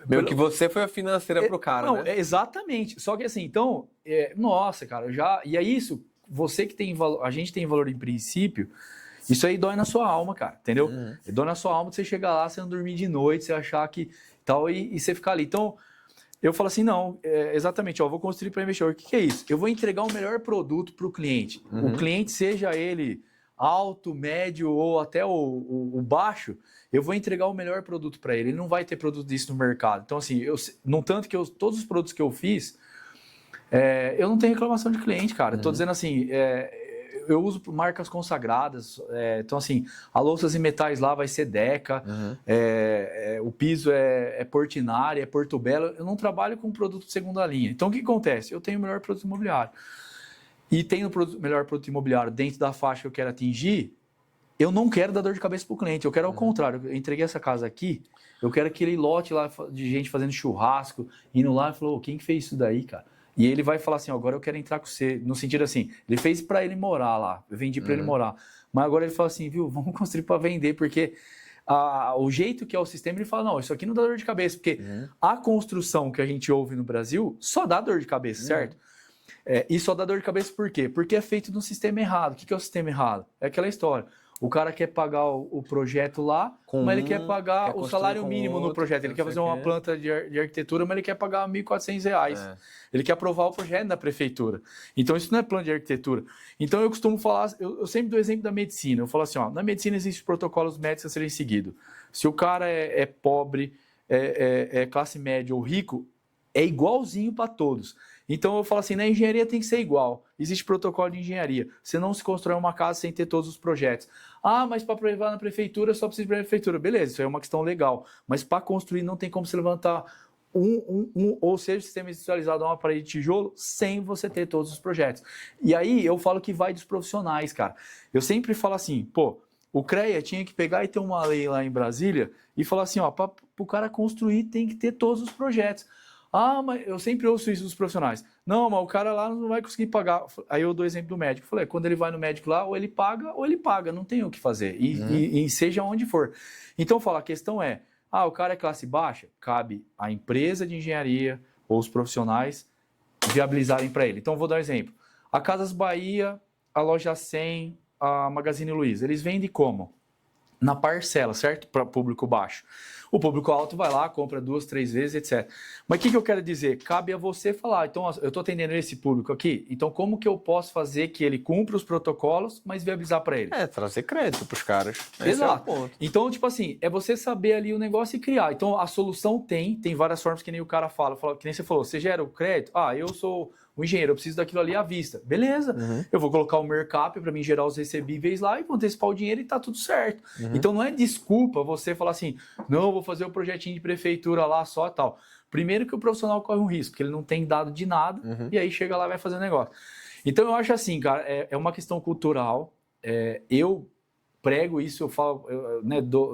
Meio que você foi a financeira pro cara, não, né? Exatamente. Só que assim, então, nossa, cara, e é isso, você que tem valor, a gente tem valor em princípio, isso aí dói na sua alma, cara, entendeu? Dói na sua alma de você chegar lá, você não dormir de noite, você achar que tal, e você ficar ali. Então, eu falo assim, não, exatamente, vou construir para investidor. O que é isso? Eu vou entregar o melhor produto para o cliente. O cliente, seja ele alto, médio ou até o baixo, eu vou entregar o melhor produto para ele. Ele não vai ter produto disso no mercado. Então, assim, no tanto que todos os produtos que eu fiz, eu não tenho reclamação de cliente, cara. Estou dizendo assim, eu uso marcas consagradas. Então, assim, a louças e metais lá vai ser Deca, o piso é Portinari, é Porto Belo. Eu não trabalho com produto de segunda linha. Então, o que acontece? Eu tenho o melhor produto imobiliário. E tendo o melhor produto imobiliário dentro da faixa que eu quero atingir, eu não quero dar dor de cabeça para o cliente. Eu quero ao contrário. Eu entreguei essa casa aqui, eu quero aquele lote lá de gente fazendo churrasco, indo lá e falou, quem que fez isso daí, cara? E ele vai falar assim, agora eu quero entrar com você. No sentido assim, ele fez para ele morar lá, eu vendi para ele morar. Mas agora ele fala assim, viu, vamos construir para vender, porque o jeito que é o sistema, ele fala, não, isso aqui não dá dor de cabeça, porque a construção que a gente ouve no Brasil só dá dor de cabeça, certo? E só dá dor de cabeça por quê? Porque é feito no sistema errado. O que é o sistema errado? É aquela história. O cara quer pagar o projeto lá, mas ele quer pagar o salário mínimo no projeto. Ele quer fazer uma planta de arquitetura, mas ele quer pagar R$1.400. Ele quer aprovar o projeto da prefeitura. Então, isso não é plano de arquitetura. Então, eu costumo falar, eu sempre dou exemplo da medicina. Eu falo assim, na medicina existem protocolos médicos a serem seguidos. Se o cara é pobre, é classe média ou rico, é igualzinho para todos. Então eu falo assim, na engenharia tem que ser igual. Existe protocolo de engenharia. Você não se constrói uma casa sem ter todos os projetos. Mas para aprovar na prefeitura só precisa ir para a prefeitura. Beleza, isso aí é uma questão legal. Mas para construir não tem como se levantar ou seja, sistema institucionalizado a uma parede de tijolo sem você ter todos os projetos. E aí eu falo que vai dos profissionais, cara. Eu sempre falo assim, o CREA tinha que pegar e ter uma lei lá em Brasília e falar assim, para o cara construir tem que ter todos os projetos. Mas eu sempre ouço isso dos profissionais. Não, mas o cara lá não vai conseguir pagar. Aí eu dou o exemplo do médico. Eu falei, quando ele vai no médico lá, ou ele paga, não tem o que fazer. E seja onde for. Então eu falo, a questão é, o cara é classe baixa? Cabe à empresa de engenharia ou os profissionais viabilizarem para ele. Então eu vou dar um exemplo. A Casas Bahia, a Loja 100, a Magazine Luiza, eles vendem como? Na parcela, certo? Para público baixo. O público alto vai lá, compra 2, 3 vezes, etc. Mas o que eu quero dizer? Cabe a você falar, então, eu estou atendendo esse público aqui, então como que eu posso fazer que ele cumpra os protocolos, mas viabilizar para ele? Trazer crédito para os caras. Exato. Esse é o ponto. Então, tipo assim, é você saber ali o negócio e criar. Então, a solução tem várias formas que nem o cara fala, que nem você falou, você gera o crédito? Eu sou o engenheiro, eu preciso daquilo ali à vista. Beleza, eu vou colocar o mercap para mim gerar os recebíveis lá e vou antecipar o dinheiro e tá tudo certo. Então não é desculpa você falar assim, não, vou fazer o projetinho de prefeitura lá só e tal. Primeiro que o profissional corre um risco, porque ele não tem dado de nada e aí chega lá e vai fazer o negócio. Então eu acho assim, cara, é uma questão cultural. Eu prego isso, eu falo,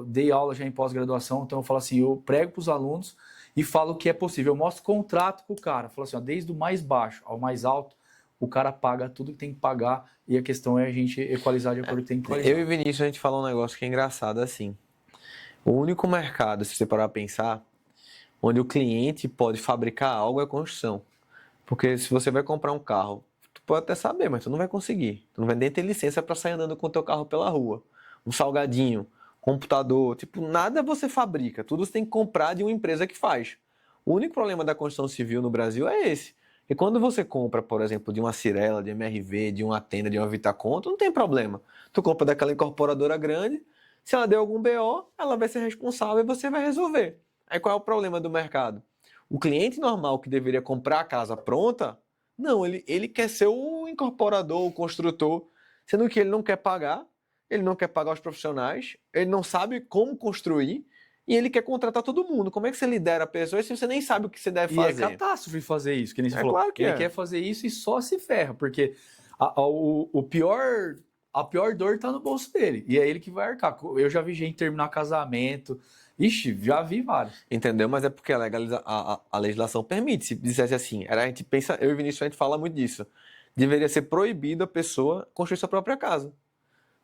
dei aula já em pós-graduação, então eu falo assim, eu prego para os alunos e falo que é possível. Eu mostro contrato com o cara. Falo assim, desde o mais baixo ao mais alto, o cara paga tudo que tem que pagar e a questão é a gente equalizar de acordo com o que tem que equalizar. Eu e Vinícius, a gente falou um negócio que é engraçado assim. O único mercado, se você parar a pensar, onde o cliente pode fabricar algo é a construção. Porque se você vai comprar um carro, tu pode até saber, mas tu não vai conseguir. Tu não vai nem ter licença para sair andando com o teu carro pela rua. Um salgadinho, computador, tipo, nada você fabrica. Tudo você tem que comprar de uma empresa que faz. O único problema da construção civil no Brasil é esse. E quando você compra, por exemplo, de uma Cirela, de MRV, de uma Tenda, de uma Vitacom, não tem problema. Tu compra daquela incorporadora grande, se ela der algum BO, ela vai ser responsável e você vai resolver. Aí qual é o problema do mercado? O cliente normal que deveria comprar a casa pronta, não, ele quer ser o incorporador, o construtor, sendo que ele não quer pagar, ele não quer pagar os profissionais, ele não sabe como construir e ele quer contratar todo mundo. Como é que você lidera a pessoa se você nem sabe o que você deve fazer? E é catástrofe fazer isso, que nem você falou. Claro que ele é. quer fazer isso e só se ferra, porque o pior, a pior dor tá no bolso dele. E é ele que vai arcar. Eu já vi gente terminar casamento. Ixi, já vi vários. Entendeu? Mas é porque a legislação permite. Se dissesse assim, a gente pensa, eu e Vinícius, a gente fala muito disso. Deveria ser proibido a pessoa construir sua própria casa.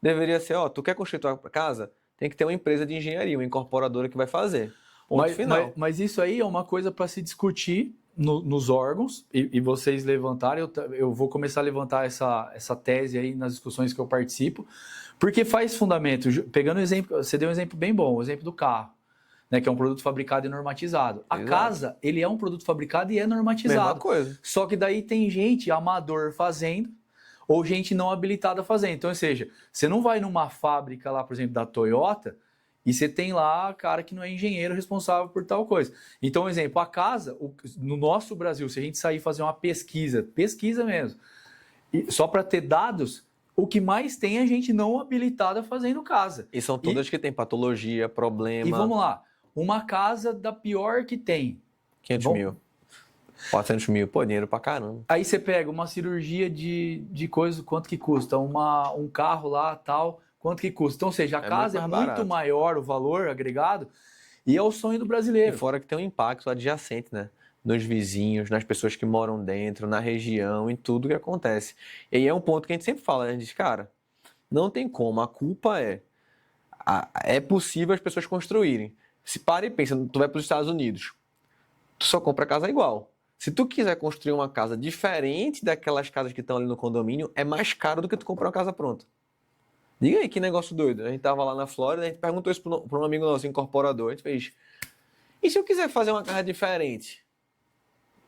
Deveria ser, ó, tu quer construir tua casa? Tem que ter uma empresa de engenharia, uma incorporadora que vai fazer. Ponto final. Mas isso aí é uma coisa para se discutir nos órgãos e vocês levantarem. Eu vou começar a levantar essa tese aí nas discussões que eu participo, porque faz fundamento. Pegando o exemplo, você deu um exemplo bem bom, o exemplo do carro, né, que é um produto fabricado e normatizado. A casa, ele é um produto fabricado e é normatizado. Mesma coisa. Só que daí tem gente amador fazendo ou gente não habilitada fazendo. Então, ou seja, você não vai numa fábrica lá, por exemplo, da Toyota e você tem lá cara que não é engenheiro responsável por tal coisa. Então, exemplo, a casa, no nosso Brasil, se a gente sair fazer uma pesquisa mesmo, e só para ter dados, o que mais tem é gente não habilitada fazendo casa. E são todas que tem patologia, problema. E vamos lá, uma casa da pior que tem. 500 mil. 400 mil, pô, dinheiro pra caramba. Aí você pega uma cirurgia de coisa, quanto que custa? Um carro lá, tal, quanto que custa? Então, ou seja, a casa é muito maior, o valor agregado, e é o sonho do brasileiro. E fora que tem um impacto adjacente, né? Nos vizinhos, nas pessoas que moram dentro, na região, em tudo que acontece. E aí é um ponto que a gente sempre fala, né? A gente diz, cara, não tem como, a culpa é possível as pessoas construírem. Se para e pensa, tu vai para os Estados Unidos, tu só compra casa igual. Se tu quiser construir uma casa diferente daquelas casas que estão ali no condomínio, é mais caro do que tu comprar uma casa pronta. Diga aí, que negócio doido. A gente tava lá na Flórida, a gente perguntou isso para um amigo nosso, incorporador, a gente fez, e se eu quiser fazer uma casa diferente?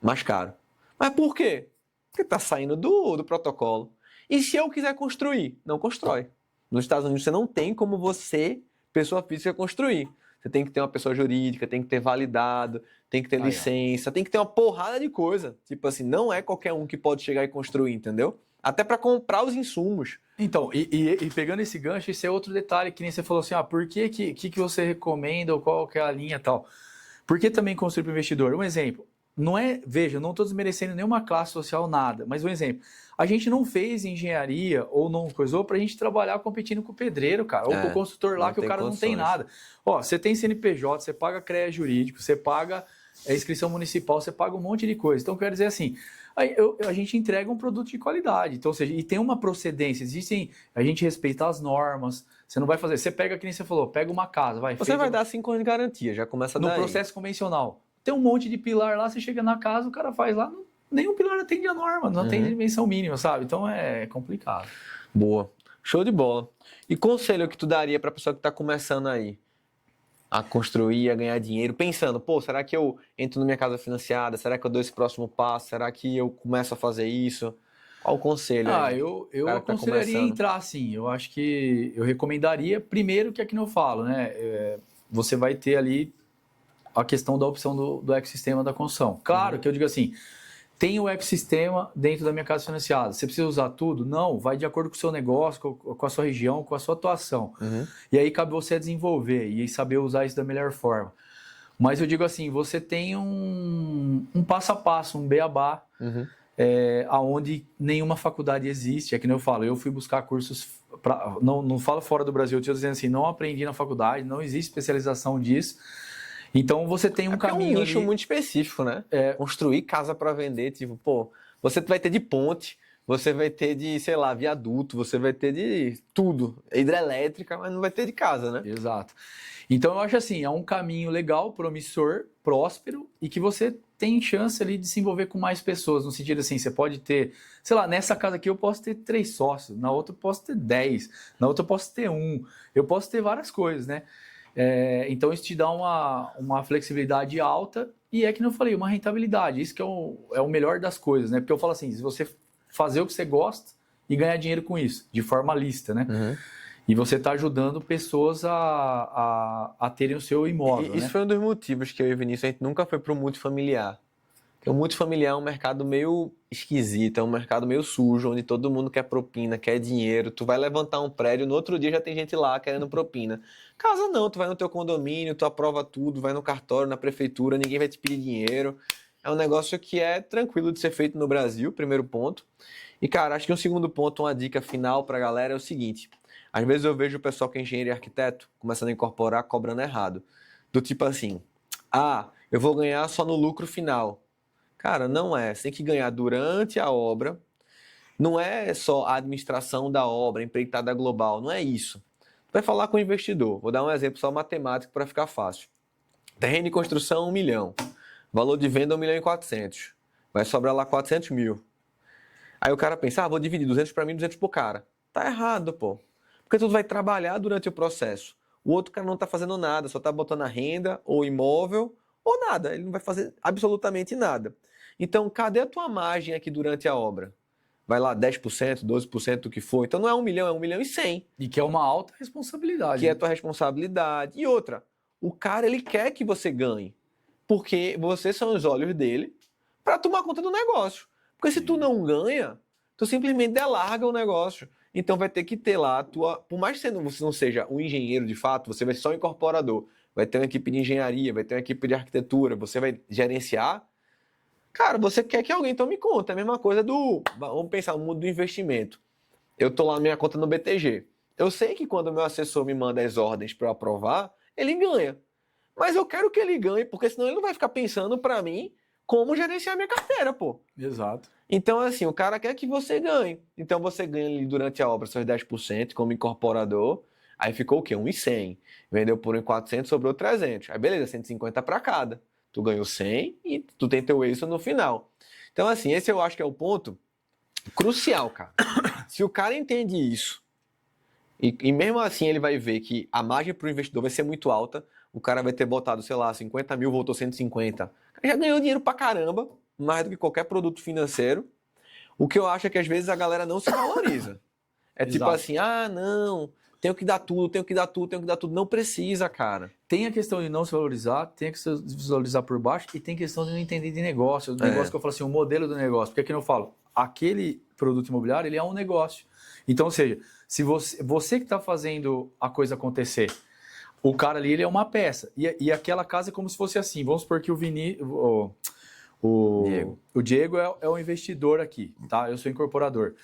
Mais caro. Mas por quê? Porque tá saindo do protocolo. E se eu quiser construir? Não constrói. Nos Estados Unidos você não tem como você, pessoa física, construir. Você tem que ter uma pessoa jurídica, tem que ter validado, tem que ter licença, tem que ter uma porrada de coisa. Tipo assim, não é qualquer um que pode chegar e construir, entendeu? Até para comprar os insumos. Então, e pegando esse gancho, esse é outro detalhe que nem você falou assim, por que você recomenda ou qual que é a linha e tal? Por que também construir para o investidor? Um exemplo, não é, veja, eu não estou desmerecendo nenhuma classe social, nada, mas um exemplo, a gente não fez engenharia ou não coisou para a gente trabalhar competindo com o pedreiro, cara, ou com o construtor lá que o cara não tem nada. Ó, você tem CNPJ, você paga CREA jurídico, você paga inscrição municipal, você paga um monte de coisa. Então, quero dizer assim, a gente entrega um produto de qualidade, então, ou seja, e tem uma procedência, a gente respeita as normas, você não vai fazer, você pega, que nem você falou, pega uma casa, Você vai dar 5 anos de garantia, já começa daí. No processo convencional. Tem um monte de pilar lá, você chega na casa, o cara faz lá, nenhum pilar atende a norma, não atende a dimensão mínima, sabe? Então é complicado. Boa. Show de bola. E conselho que tu daria para a pessoa que está começando aí a construir, a ganhar dinheiro, pensando, pô, será que eu entro na minha casa financiada? Será que eu dou esse próximo passo? Será que eu começo a fazer isso? Qual o conselho aí? Eu aconselharia entrar assim. Eu acho que eu recomendaria, primeiro, que é que eu falo, né? Você vai ter ali a questão da opção do ecossistema da construção. Claro que eu digo assim, tem o ecossistema dentro da minha casa financiada. Você precisa usar tudo? Não, vai de acordo com o seu negócio, com a sua região, com a sua atuação. E aí cabe você desenvolver e saber usar isso da melhor forma. Mas eu digo assim, você tem um passo a passo, um beabá, aonde nenhuma faculdade existe. É que nem eu falo, eu fui buscar cursos, não falo fora do Brasil, eu estou dizendo assim, não aprendi na faculdade, não existe especialização disso. Então você tem um caminho. É um nicho muito específico, né? Construir casa para vender, tipo, pô, você vai ter de ponte, você vai ter de, sei lá, viaduto, você vai ter de tudo. Hidrelétrica, mas não vai ter de casa, né? Exato. Então eu acho assim, é um caminho legal, promissor, próspero e que você tem chance ali de se envolver com mais pessoas, no sentido assim, você pode ter, sei lá, nessa casa aqui eu posso ter 3 sócios, na outra eu posso ter 10, na outra eu posso ter 1, eu posso ter várias coisas, né? Então isso te dá uma flexibilidade alta e é que não eu falei, uma rentabilidade, isso que é o melhor das coisas, né? Porque eu falo assim, se você fazer o que você gosta e ganhar dinheiro com isso, de forma lícita, né? Uhum. E você está ajudando pessoas a terem o seu imóvel, Isso né? foi um dos motivos que eu e o Vinícius, a gente nunca foi pro multifamiliar. Porque o multifamiliar é um mercado meio esquisito, é um mercado meio sujo, onde todo mundo quer propina, quer dinheiro. Tu vai levantar um prédio, no outro dia já tem gente lá querendo propina. Casa não, tu vai no teu condomínio, tu aprova tudo, vai no cartório, na prefeitura, ninguém vai te pedir dinheiro. É um negócio que é tranquilo de ser feito no Brasil, primeiro ponto. E, cara, acho que um segundo ponto, uma dica final pra galera é o seguinte. Às vezes eu vejo o pessoal que é engenheiro e arquiteto começando a incorporar, cobrando errado. Do tipo assim, eu vou ganhar só no lucro final. Cara, não é. Você tem que ganhar durante a obra. Não é só a administração da obra, empreitada global. Não é isso. Vai falar com o investidor. Vou dar um exemplo só matemático para ficar fácil. Terreno de construção, 1 milhão. Valor de venda, 1 milhão e 400. Vai sobrar lá 400 mil. Aí o cara pensa, vou dividir 200 para mim, 200 pro cara. Tá errado, pô. Porque tu vai trabalhar durante o processo. O outro cara não tá fazendo nada, só tá botando a renda, ou imóvel, ou nada. Ele não vai fazer absolutamente nada. Então, cadê a tua margem aqui durante a obra? Vai lá 10%, 12% do que for. Então não é 1 milhão, é 1 milhão e 100, E que é uma alta responsabilidade. que é a Né? tua responsabilidade. E outra, o cara ele quer que você ganhe, porque vocês são os olhos dele para tomar conta do negócio. Porque se tu não ganha, tu simplesmente delarga o negócio. Então vai ter que ter lá a tua, por mais que você não seja um engenheiro de fato, você vai ser só um incorporador, vai ter uma equipe de engenharia, vai ter uma equipe de arquitetura, você vai gerenciar. Cara, você quer que alguém tome conta. É a mesma coisa vamos pensar no mundo do investimento. Eu tô lá na minha conta no BTG. Eu sei que quando o meu assessor me manda as ordens para eu aprovar, ele ganha. Mas eu quero que ele ganhe, porque senão ele não vai ficar pensando para mim como gerenciar minha carteira, pô. Exato. Então, assim, o cara quer que você ganhe. Então, você ganha ali durante a obra seus 10% como incorporador. Aí ficou o quê? 1.100. Vendeu por 1.400, sobrou 300. Aí, beleza, 150 para cada. Tu ganhou 100 e tu tem teu êxito no final. Então, assim, esse eu acho que é o ponto crucial, cara. Se o cara entende isso, e mesmo assim ele vai ver que a margem para o investidor vai ser muito alta, o cara vai ter botado, sei lá, 50 mil, voltou 150. Já ganhou dinheiro pra caramba, mais do que qualquer produto financeiro. O que eu acho é que às vezes a galera não se valoriza. É tipo Exato. assim, não, tenho que dar tudo, tenho que dar tudo, tenho que dar tudo. Não precisa, cara. Tem a questão de não se valorizar, tem a questão de visualizar por baixo e tem a questão de não entender de negócio. O negócio que eu falo assim, o modelo do negócio. Porque aqui eu falo, aquele produto imobiliário, ele é um negócio. Então, ou seja, se você que está fazendo a coisa acontecer, o cara ali, ele é uma peça. E aquela casa é como se fosse assim. Vamos supor que o Diego é o investidor aqui, tá? Eu sou incorporador.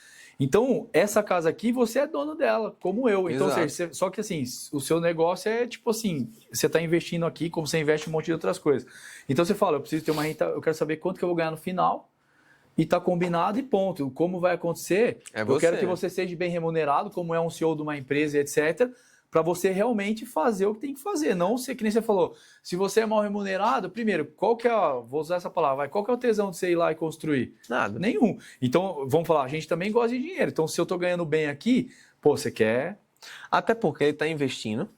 Então, essa casa aqui, você é dono dela, como eu. Então, ou seja, só que assim, o seu negócio é tipo assim, você está investindo aqui como você investe em um monte de outras coisas. Então, você fala, eu preciso ter uma renta, eu quero saber quanto que eu vou ganhar no final, e está combinado e ponto. Como vai acontecer, eu quero que você seja bem remunerado, como é um CEO de uma empresa, etc., para você realmente fazer o que tem que fazer. Não ser, que nem você falou, se você é mal remunerado, primeiro, qual que é, vou usar essa palavra, qual que é o tesão de você ir lá e construir? Nada. Nenhum. Então, vamos falar, a gente também gosta de dinheiro. Então, se eu estou ganhando bem aqui, pô, você quer... Até porque ele está investindo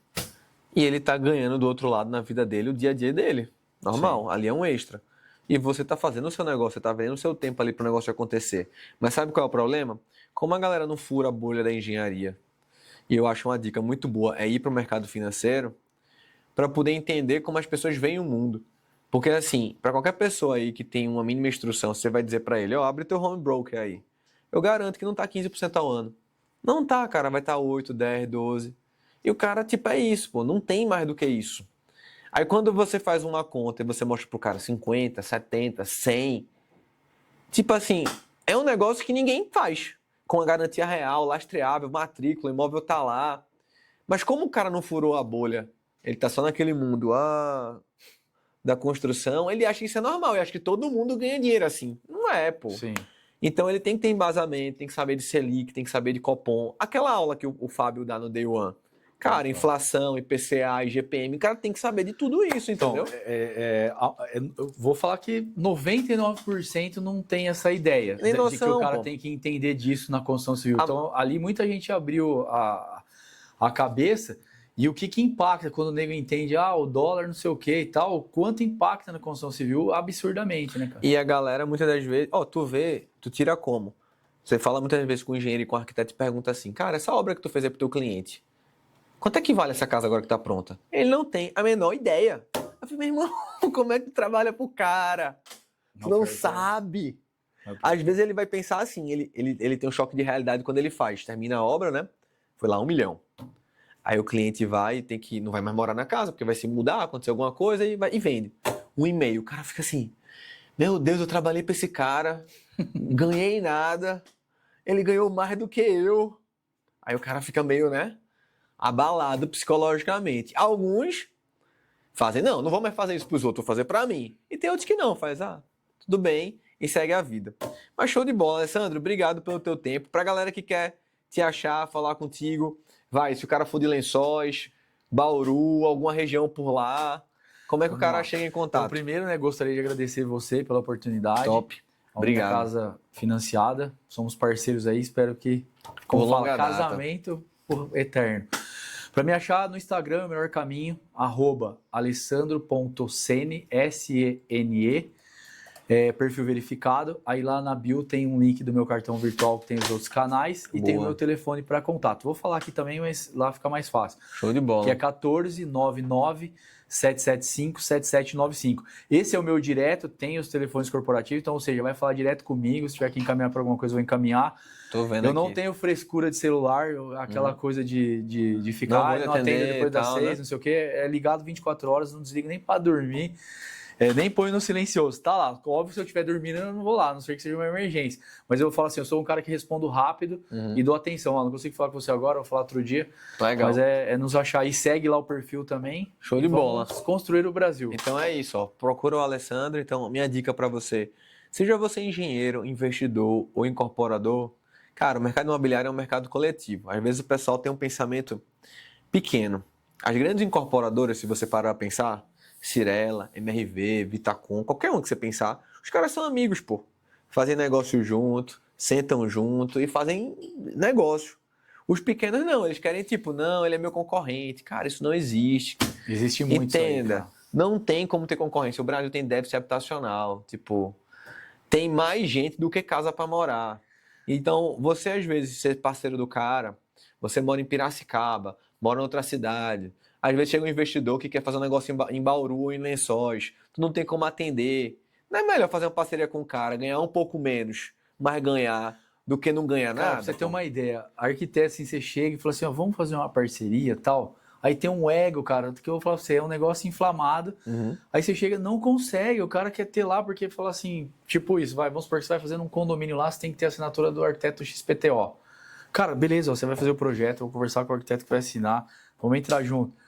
e ele está ganhando do outro lado na vida dele, o dia a dia dele. Normal, ali é um extra. E você está fazendo o seu negócio, você está vendendo o seu tempo ali para o negócio acontecer. Mas sabe qual é o problema? Como a galera não fura a bolha da engenharia, e eu acho uma dica muito boa, é ir para o mercado financeiro para poder entender como as pessoas veem o mundo. Porque assim, para qualquer pessoa aí que tem uma mínima instrução, você vai dizer para ele, abre teu home broker aí. Eu garanto que não tá 15% ao ano. Não tá, cara, vai estar 8, 10, 12. E o cara, tipo, é isso, pô, não tem mais do que isso. Aí quando você faz uma conta e você mostra pro cara 50, 70, 100, tipo assim, é um negócio que ninguém faz. Com a garantia real, lastreável, matrícula, imóvel tá lá. Mas como o cara não furou a bolha, ele tá só naquele mundo da construção, ele acha que isso é normal, e acha que todo mundo ganha dinheiro assim. Não é, pô. Sim. Então ele tem que ter embasamento, tem que saber de Selic, tem que saber de Copom. Aquela aula que o Fábio dá no Day One. Cara, inflação, IPCA, IGPM, o cara tem que saber de tudo isso, entendeu? Eu vou falar que 99% não tem essa ideia Nem de noção, que o cara pô. tem que entender disso na construção civil. Então, ali muita gente abriu a cabeça e o que impacta quando o nego entende, o dólar não sei o que e tal, o quanto impacta na construção civil absurdamente, né, cara? E a galera, muitas das vezes, tu tira como? Você fala muitas vezes com o engenheiro e com o arquiteto e pergunta assim, cara, essa obra que tu fez aí pro teu cliente, quanto é que vale essa casa agora que tá pronta? Ele não tem a menor ideia. Eu falei, meu irmão, como é que tu trabalha pro cara? Tu não sabe. Às vezes ele vai pensar assim, ele tem um choque de realidade quando ele faz. Termina a obra, né? Foi lá 1 milhão. Aí o cliente vai, não vai mais morar na casa, porque vai se mudar, acontecer alguma coisa e vende. 1,5. O cara fica assim, meu Deus, eu trabalhei pra esse cara, ganhei nada, ele ganhou mais do que eu. Aí o cara fica meio, né? Abalado psicologicamente. Alguns fazem, não vou mais fazer isso pros outros, vou fazer pra mim. E tem outros que não, tudo bem, e segue a vida. Mas show de bola, Alessandro, obrigado pelo teu tempo. Pra galera que quer te achar, falar contigo, se o cara for de Lençóis, Bauru, alguma região por lá, como é que o cara chega em contato? Então, primeiro, né, gostaria de agradecer você pela oportunidade. Top. Obrigado. A casa financiada, somos parceiros aí, espero que, como fala, casamento por eterno. Para me achar no Instagram, o melhor caminho, @alessandro.sene, SENE, perfil verificado. Aí lá na bio tem um link do meu cartão virtual que tem os outros canais e tem o meu telefone para contato. Vou falar aqui também, mas lá fica mais fácil. Show de bola. Que é 1499-775-7795. Esse é o meu direto, tem os telefones corporativos, então, ou seja, vai falar direto comigo. Se tiver que encaminhar para alguma coisa, eu vou encaminhar. Tô vendo eu não tenho frescura de celular, aquela coisa de ficar, não atendo depois das 6, né? Não sei o quê. É ligado 24 horas, não desligo nem para dormir. Nem põe no silencioso, tá lá. Óbvio, se eu estiver dormindo, eu não vou lá, a não ser que seja uma emergência. Mas eu falo assim, eu sou um cara que respondo rápido e dou atenção. Não consigo falar com você agora, vou falar outro dia. Legal. Mas é nos achar e segue lá o perfil também. Show de bola. Vamos construir o Brasil. Então é isso, ó. Procura o Alessandro. Então, minha dica para você, seja você engenheiro, investidor ou incorporador, cara, o mercado imobiliário é um mercado coletivo. Às vezes o pessoal tem um pensamento pequeno. As grandes incorporadoras, se você parar a pensar, Cirela, MRV, Vitacom, qualquer um que você pensar, os caras são amigos, pô. Fazem negócio junto, sentam junto e fazem negócio. Os pequenos não, eles querem não, ele é meu concorrente. Cara, isso não existe. Existe muito. Entenda, isso aí, não tem como ter concorrência. O Brasil tem déficit habitacional, tem mais gente do que casa para morar. Então, você às vezes ser parceiro do cara, você mora em Piracicaba, mora em outra cidade, às vezes chega um investidor que quer fazer um negócio em Bauru ou em Lençóis, tu não tem como atender. Não é melhor fazer uma parceria com o cara, ganhar um pouco menos, mas ganhar, do que não ganhar nada? Pra você ter uma ideia, arquiteto, assim, você chega e fala assim, vamos fazer uma parceria e tal. Aí tem um ego, cara, que eu vou falar pra você, é um negócio inflamado. Aí você chega, não consegue, o cara quer ter lá, porque fala assim, isso, vamos supor que você vai fazendo um condomínio lá, você tem que ter a assinatura do arquiteto XPTO. Cara, beleza, você vai fazer o projeto, eu vou conversar com o arquiteto que vai assinar, vamos entrar junto.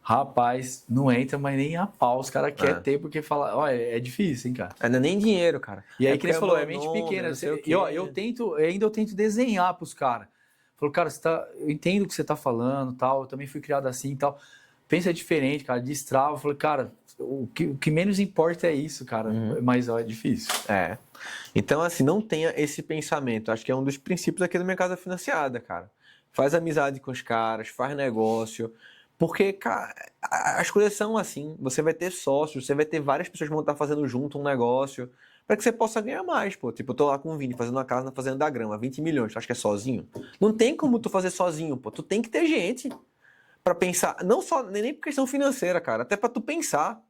Rapaz, não entra, mas nem a pau. Os caras querem ter, porque fala, é difícil, hein, cara. Ainda nem dinheiro, cara. E aí, que você falou, é mente pequena. Eu tento desenhar pros caras. Falou, cara, eu entendo o que você tá falando, tal. Eu também fui criado assim e tal. Pensa diferente, cara, destrava. Falei, cara, o que menos importa é isso, cara. Mas é difícil. Então, assim, não tenha esse pensamento. Acho que é um dos princípios aqui do Mercado Financiada, cara. Faz amizade com os caras, faz negócio. Porque, cara, as coisas são assim. Você vai ter sócios, você vai ter várias pessoas que vão estar fazendo junto um negócio para que você possa ganhar mais, pô. Eu tô lá com o Vini fazendo uma casa na Fazenda da Grama, 20 milhões. Tu acha que é sozinho? Não tem como tu fazer sozinho, pô. Tu tem que ter gente para pensar. Não só, nem por questão financeira, cara. Até para tu pensar.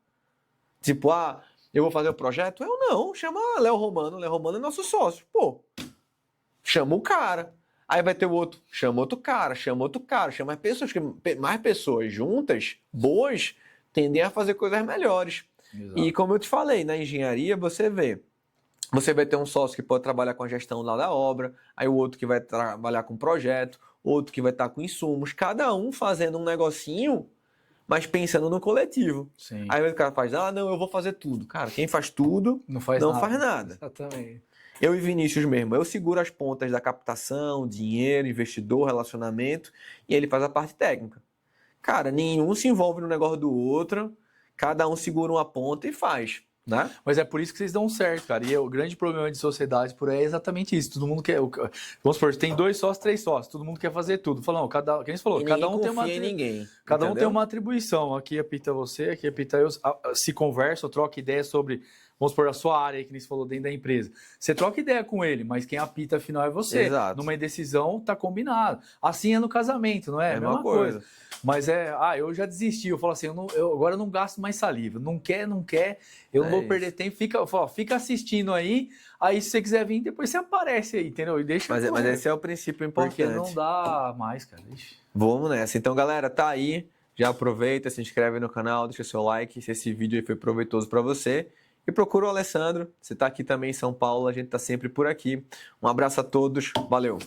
Eu vou fazer o projeto? Eu não. Chama Léo Romano. Léo Romano é nosso sócio. Pô, chama o cara. Aí vai ter o outro, chama outro cara, chama mais pessoas juntas, boas, tendem a fazer coisas melhores. Exato. E como eu te falei, na engenharia você vai ter um sócio que pode trabalhar com a gestão lá da obra, aí o outro que vai trabalhar com projeto, outro que vai estar com insumos, cada um fazendo um negocinho, mas pensando no coletivo. Sim. Aí o cara faz, não, eu vou fazer tudo. Cara, quem faz tudo não faz nada. Exatamente. Eu e Vinícius mesmo, eu seguro as pontas da captação, dinheiro, investidor, relacionamento, e ele faz a parte técnica. Cara, nenhum se envolve no negócio do outro, cada um segura uma ponta e faz, né? Mas é por isso que vocês dão certo, cara. E o grande problema de sociedade por aí é exatamente isso. Todo mundo quer. Vamos supor, tem 2 sócios, 3 sócios, todo mundo quer fazer tudo. Fala, não, quem você falou, E cada ninguém um tem uma. confia em ninguém. Cada um entendeu? tem uma atribuição. Aqui apita você, aqui apita eu. Se conversa, troca ideias sobre, vamos supor, a sua área aí, que nem você falou dentro da empresa. Você troca ideia com ele, mas quem apita afinal é você. Exato. Numa indecisão, tá combinado. Assim é no casamento, não é? É a mesma coisa. Mas eu já desisti. Eu falo assim, agora eu não gasto mais saliva. Não quer, eu não vou perder tempo. Fica assistindo aí. Aí, se você quiser vir, depois você aparece aí, entendeu? E deixa Mas esse é o princípio importante. Porque não dá mais, cara. Ixi. Vamos nessa. Então, galera, tá aí. Já aproveita, se inscreve no canal, deixa seu like se esse vídeo aí foi proveitoso para você. E procura o Alessandro. Você tá aqui também em São Paulo, a gente tá sempre por aqui. Um abraço a todos. Valeu!